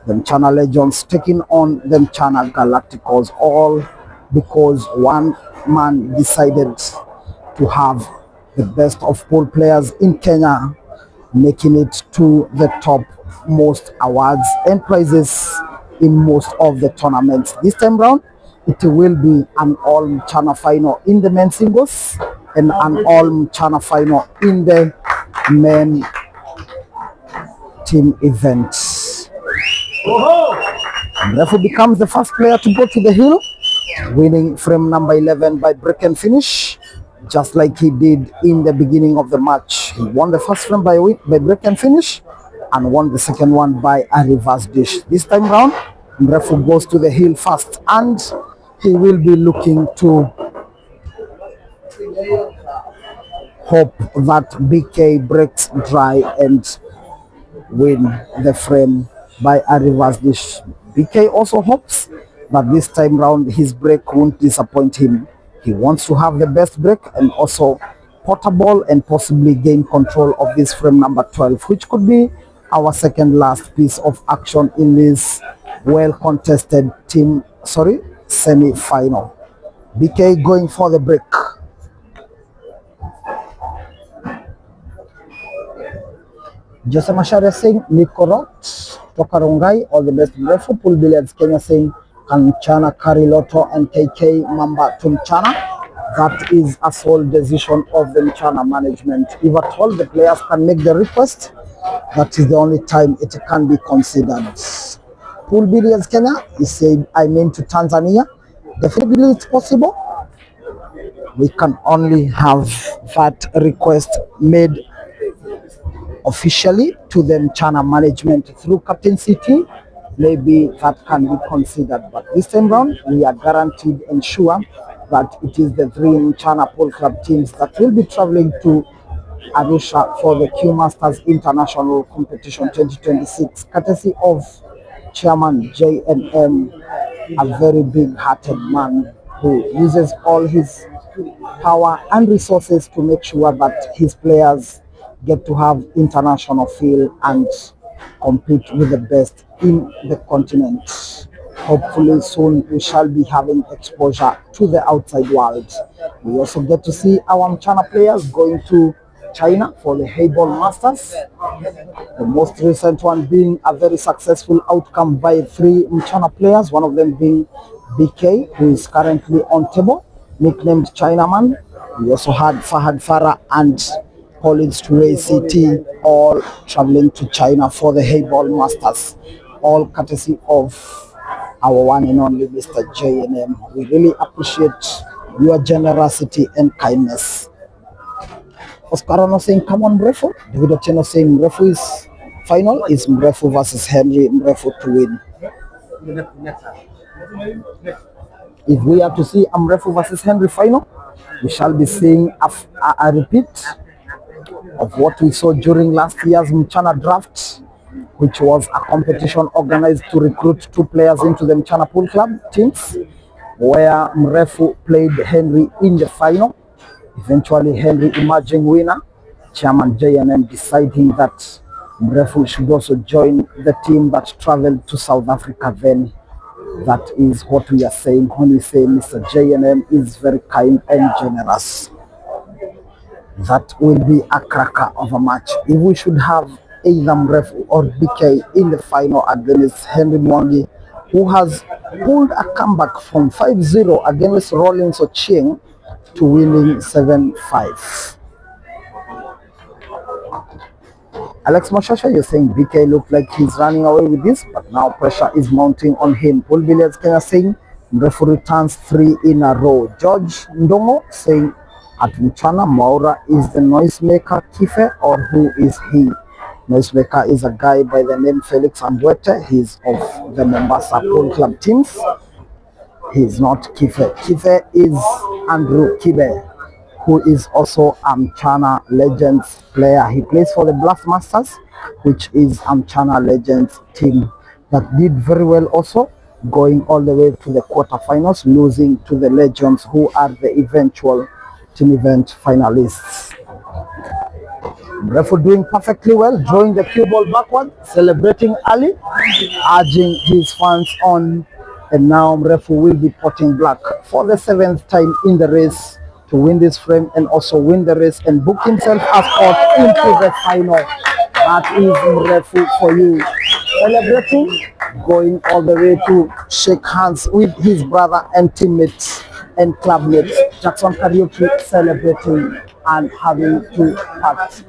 The Mchana Legends taking on the Mchana Galacticos, all because one man decided to have the best of pool players in Kenya, making it to the top most awards and prizes in most of the tournaments. This time round, it will be an all Mchana final in the men's singles and an all Mchana final in the men team event. MREFU becomes the first player to go to the hill, winning frame number 11 by break and finish, just like he did in the beginning of the match. He won the first frame by break and finish and won the second one by a reverse dish. This time round, MREFU goes to the hill first, and he will be looking to hope that BK breaks dry and win the frame by a reverse dish. BK also hopes that this time round his break won't disappoint him. He wants to have the best break and also portable and possibly gain control of this frame number 12, which could be our second last piece of action in this well contested semi-final. BK going for the break. Jose Macharia saying Nikorot, Tokarongai, all the best MREFU. Pool Billiards Kenya saying can Mchana carry Lotto and KK Mamba to Mchana? That is a sole decision of the Mchana management. If at all the players can make the request, that is the only time it can be considered. Pool Billiards Kenya, he said, I mean to Tanzania. Definitely it's possible. We can only have that request made officially to the Mchana management through Captain City. Maybe that can be considered, but this time round we are guaranteed and sure that it is the three Mchana Pool Club teams that will be traveling to Arusha for the Q Masters International Competition 2026, courtesy of Chairman JNM, a very big-hearted man who uses all his power and resources to make sure that his players get to have international feel and compete with the best in the continent. Hopefully soon we shall be having exposure to the outside world. We also get to see our Mchana players going to China for the Hayball Masters. The most recent one being a very successful outcome by three Mchana players, one of them being BK, who is currently on table, nicknamed Chinaman. We also had Fahad Farah and Collins to ACT, all traveling to China for the Hayball Masters, all courtesy of our one and only Mr. JNM. We really appreciate your generosity and kindness. Oscar Ono saying, come on, MREFU. David Otieno saying, MREFU is final, is MREFU versus Henry, MREFU to win. If we are to see a MREFU versus Henry final, we shall be seeing a repeat of what we saw during last year's Mchana draft, which was a competition organized to recruit two players into the Mchana Pool Club teams, where MREFU played Henry in the final. Eventually, Henry emerging winner, Chairman JNM deciding that MREFU should also join the team that traveled to South Africa then. That is what we are saying when we say Mr. JNM is very kind and generous. That will be a cracker of a match. If we should have either MREFU or BK in the final against Henry Mwangi, who has pulled a comeback from 5-0 against Rollins Ochieng to winning 7-5. Alex Moshasha, you're saying BK looked like he's running away with this, but now pressure is mounting on him. Pool Billiards Kenya saying MREFU returns 3 in a row. George Ndongo saying at Mchana, Maura is the noisemaker Kife, or who is he? Noisemaker is a guy by the name Felix Ambwete. He's of the Mombasa Pool Club teams. He's not Kife. Kife is Andrew Kibe, who is also Mchana Legends player. He plays for the Blast Masters, which is Mchana Legends team that did very well also, going all the way to the quarterfinals, losing to the Legends, who are the eventual team event finalists. MREFU doing perfectly well, drawing the cue ball backward, celebrating Ali, urging his fans on, and now MREFU will be potting black for the 7th time in the race to win this frame and also win the race and book himself a spot into the final. That is MREFU for you. Celebrating, going all the way to shake hands with his brother and teammates and clubmates. Jackson Karaoke celebrating and having to pat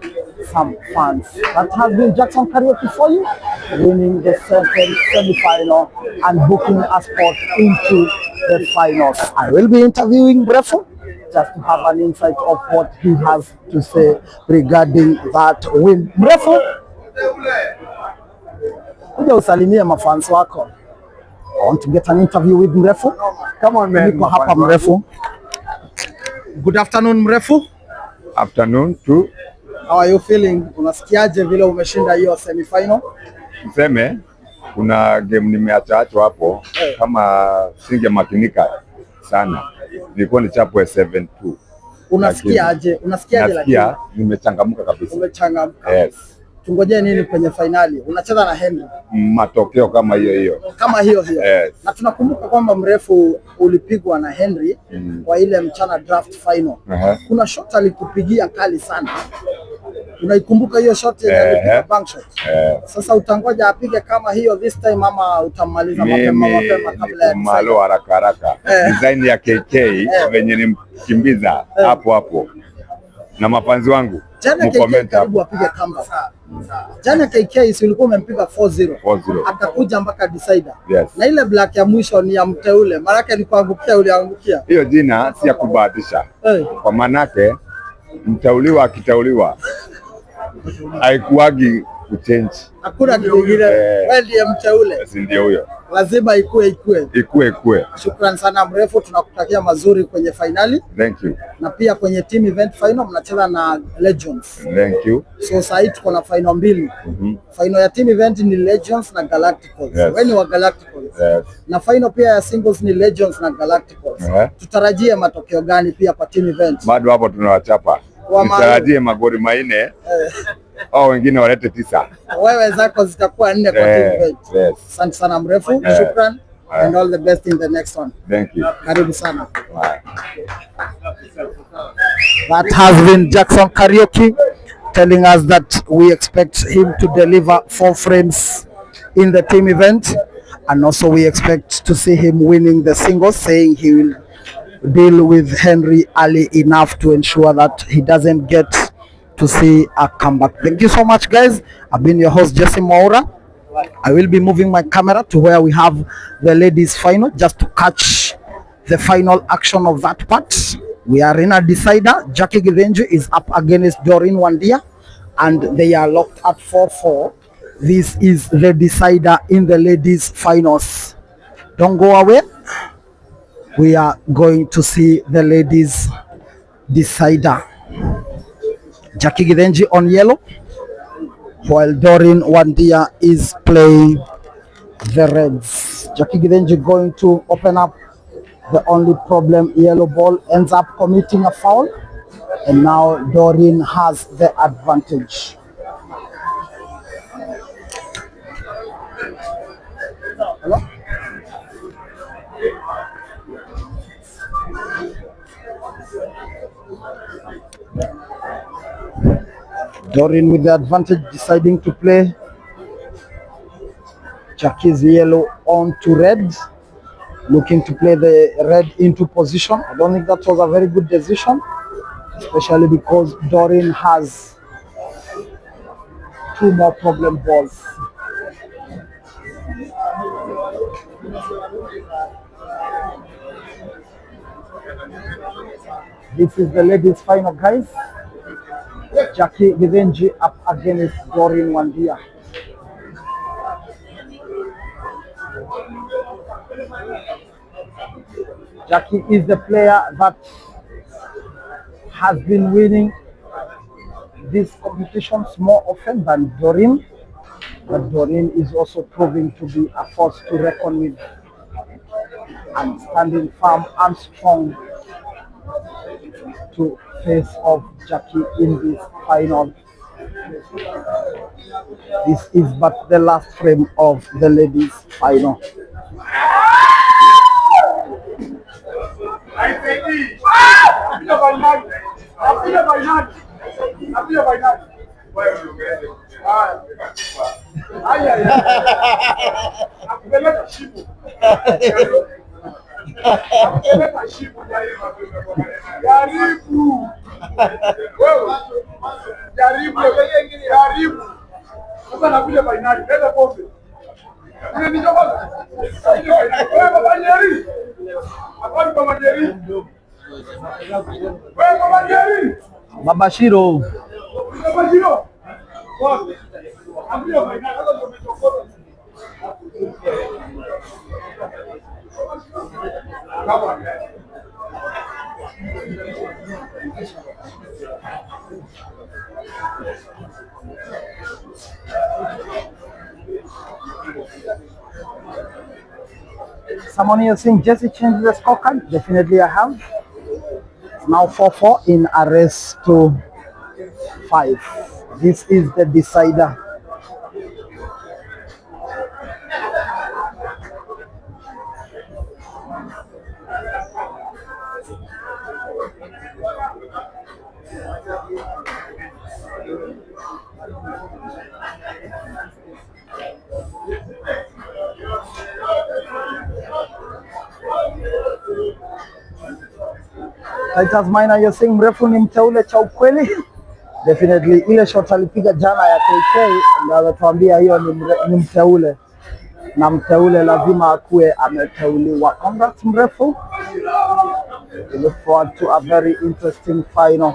some fans. That has been Jackson Karaoke for you, winning the second semi-final and booking a spot into the finals. I will be interviewing MREFU just to have an insight of what he has to say regarding that win. MREFU, kuja usalimie mafans wako. I want to get an interview with MREFU. Come on, man. Niko hapa MREFU. Good afternoon, MREFU. Afternoon too. How are you feeling? Unasikiaje vile umeshinda hiyo semi-final? Niseme kuna game nimeacha hapo kama singemakinika sana. Nilikuwa nichapwe 7-2. Unasikiaje? Unasikiaje lakini? Nasikia nimechangamka kabisa. Umechangamka. Yes. Tungoje nini kwenye finali? Unacheza na Henry. Matokeo kama hiyo. Kama hiyo. Yes. Na tunakumbuka kwamba MREFU ulipigwa na Henry kwa ile mchana draft final. Kuna shot alikupigia kali sana. Unaikumbuka hiyo shot ya bank shot? Sasa utangoja apige kama hiyo this time ama utamaliza mapema kabla ya malo haraka. Design ya KK venye nimkimbiza hapo na mafanzi wangu. Jana KK karibu apige comeback. Jana KK si ulikuwa umempiga 4-0. Akakuja mpaka decider. Yes. Na ile black ya mwisho ni ya mteule. Maana yake ni kuangukia uliangukia. Hiyo jina si ya kubahatisha. Kwa manake mteuliwa akiteuliwa haikuagi kuchange. Hakuna kingine. Wewe ndiye mteule. Si ndio huyo. Lazima ikue. Shukrani sana MREFU, tunakutakia mazuri kwenye finali. Thank you. Na pia kwenye team event final mnacheza na Legends. Thank you. So sasa tuko na final mbili. Final ya team event ni Legends na Galacticals. Yes. Wewe ni wa Galacticals. Yes. Na final pia ya singles ni Legends na Galacticals. Tutarajie matokeo gani pia kwa team event? Bado hapo tunawachapa. Tutarajie magoli 4. Au wengine walete 9. Wewe zako zitakuwa 4 kwa team event. Yes. Asante sana MREFU. Shukran. And all the best in the next one. Thank you. Karibu sana. Bye. That has been Jackson Karaoke telling us that we expect him to deliver 4 frames in the team event, and also we expect to see him winning the singles, saying he will deal with Henry Ali enough to ensure that he doesn't get to see a comeback. Thank you so much, guys. I've been your host, Jesse Maura. I will be moving my camera to where we have the ladies final just to catch the final action of that part. We are in a decider. Jackie Givenju is up against Doreen Wandia and they are locked at 4-4. This is the decider in the ladies finals. Don't go away. We are going to see the ladies decider. Jackie Givenju on yellow, while Doreen Wandia is playing the reds. Jackie Givenju going to open up. The only problem, yellow ball ends up committing a foul, and now Doreen has the advantage. Hello? Doreen with the advantage, deciding to play Jackie's yellow on to red, looking to play the red into position. I don't think that was a very good decision, especially because Doreen has 2 more problem balls. This is the ladies' final, guys. Jackie Givenju up against Doreen Wandia. Jackie is the player that has been winning these competitions more often than Doreen, but Doreen is also proving to be a force to reckon with and standing firm and strong to face off Jackie in this final This is but the last frame of the ladies final. Babashiro. Someone here saying Jesse changed the scorecard? Definitely I have. It's now 4-4 in a race to 5. This is the decider. Titus Minor, you're saying mrefu ni mteule cha ukweli? Definitely ile shot alipiga jana ya KK ndio anatuambia hiyo ni mteule, na mteule lazima akuwe ameteuliwa. Congrats mrefu. We look forward to a very interesting final.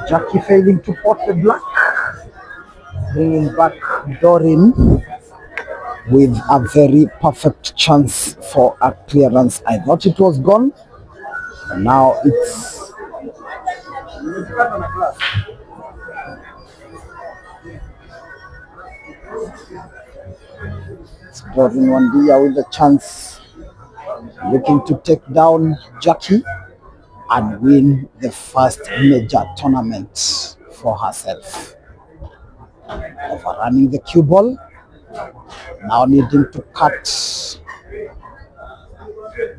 Jackie failing to pot the black, bringing back Dorin with a very perfect chance for a clearance. I thought it was gone, and now it's Dorin Wandia with the chance, looking to take down Jackie and win the first major tournament for herself. Overrunning the cue ball, now needing to cut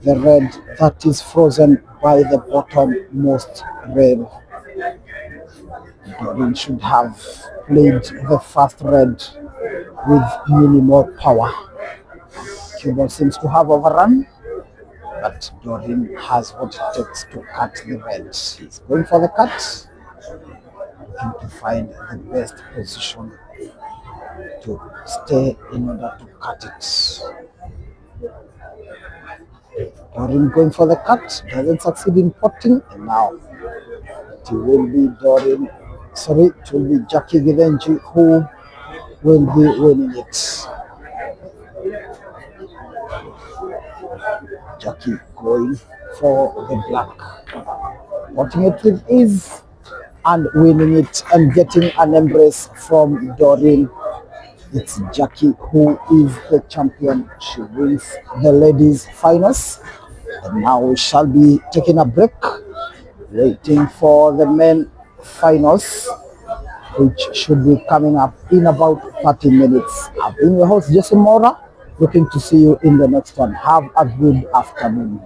the red that is frozen by the bottommost rail. Dorin should have played the first red with minimal power. Cue ball seems to have overrun, but Dorin has what it takes to cut the red. He's going for the cut, looking to find the best position to stay in order to cut it. Dorin going for the cut, doesn't succeed in potting, and now it will be it will be Jackie Givenchy who will be winning it. Jackie going for the black, potting it with ease and winning it and getting an embrace from Dorin. It's Jackie who is the champion. She wins the ladies finals, and now we shall be taking a break, waiting for the men finals, which should be coming up in about 30 minutes. I've been your host, Jason Mora, looking to see you in the next one. Have a good afternoon.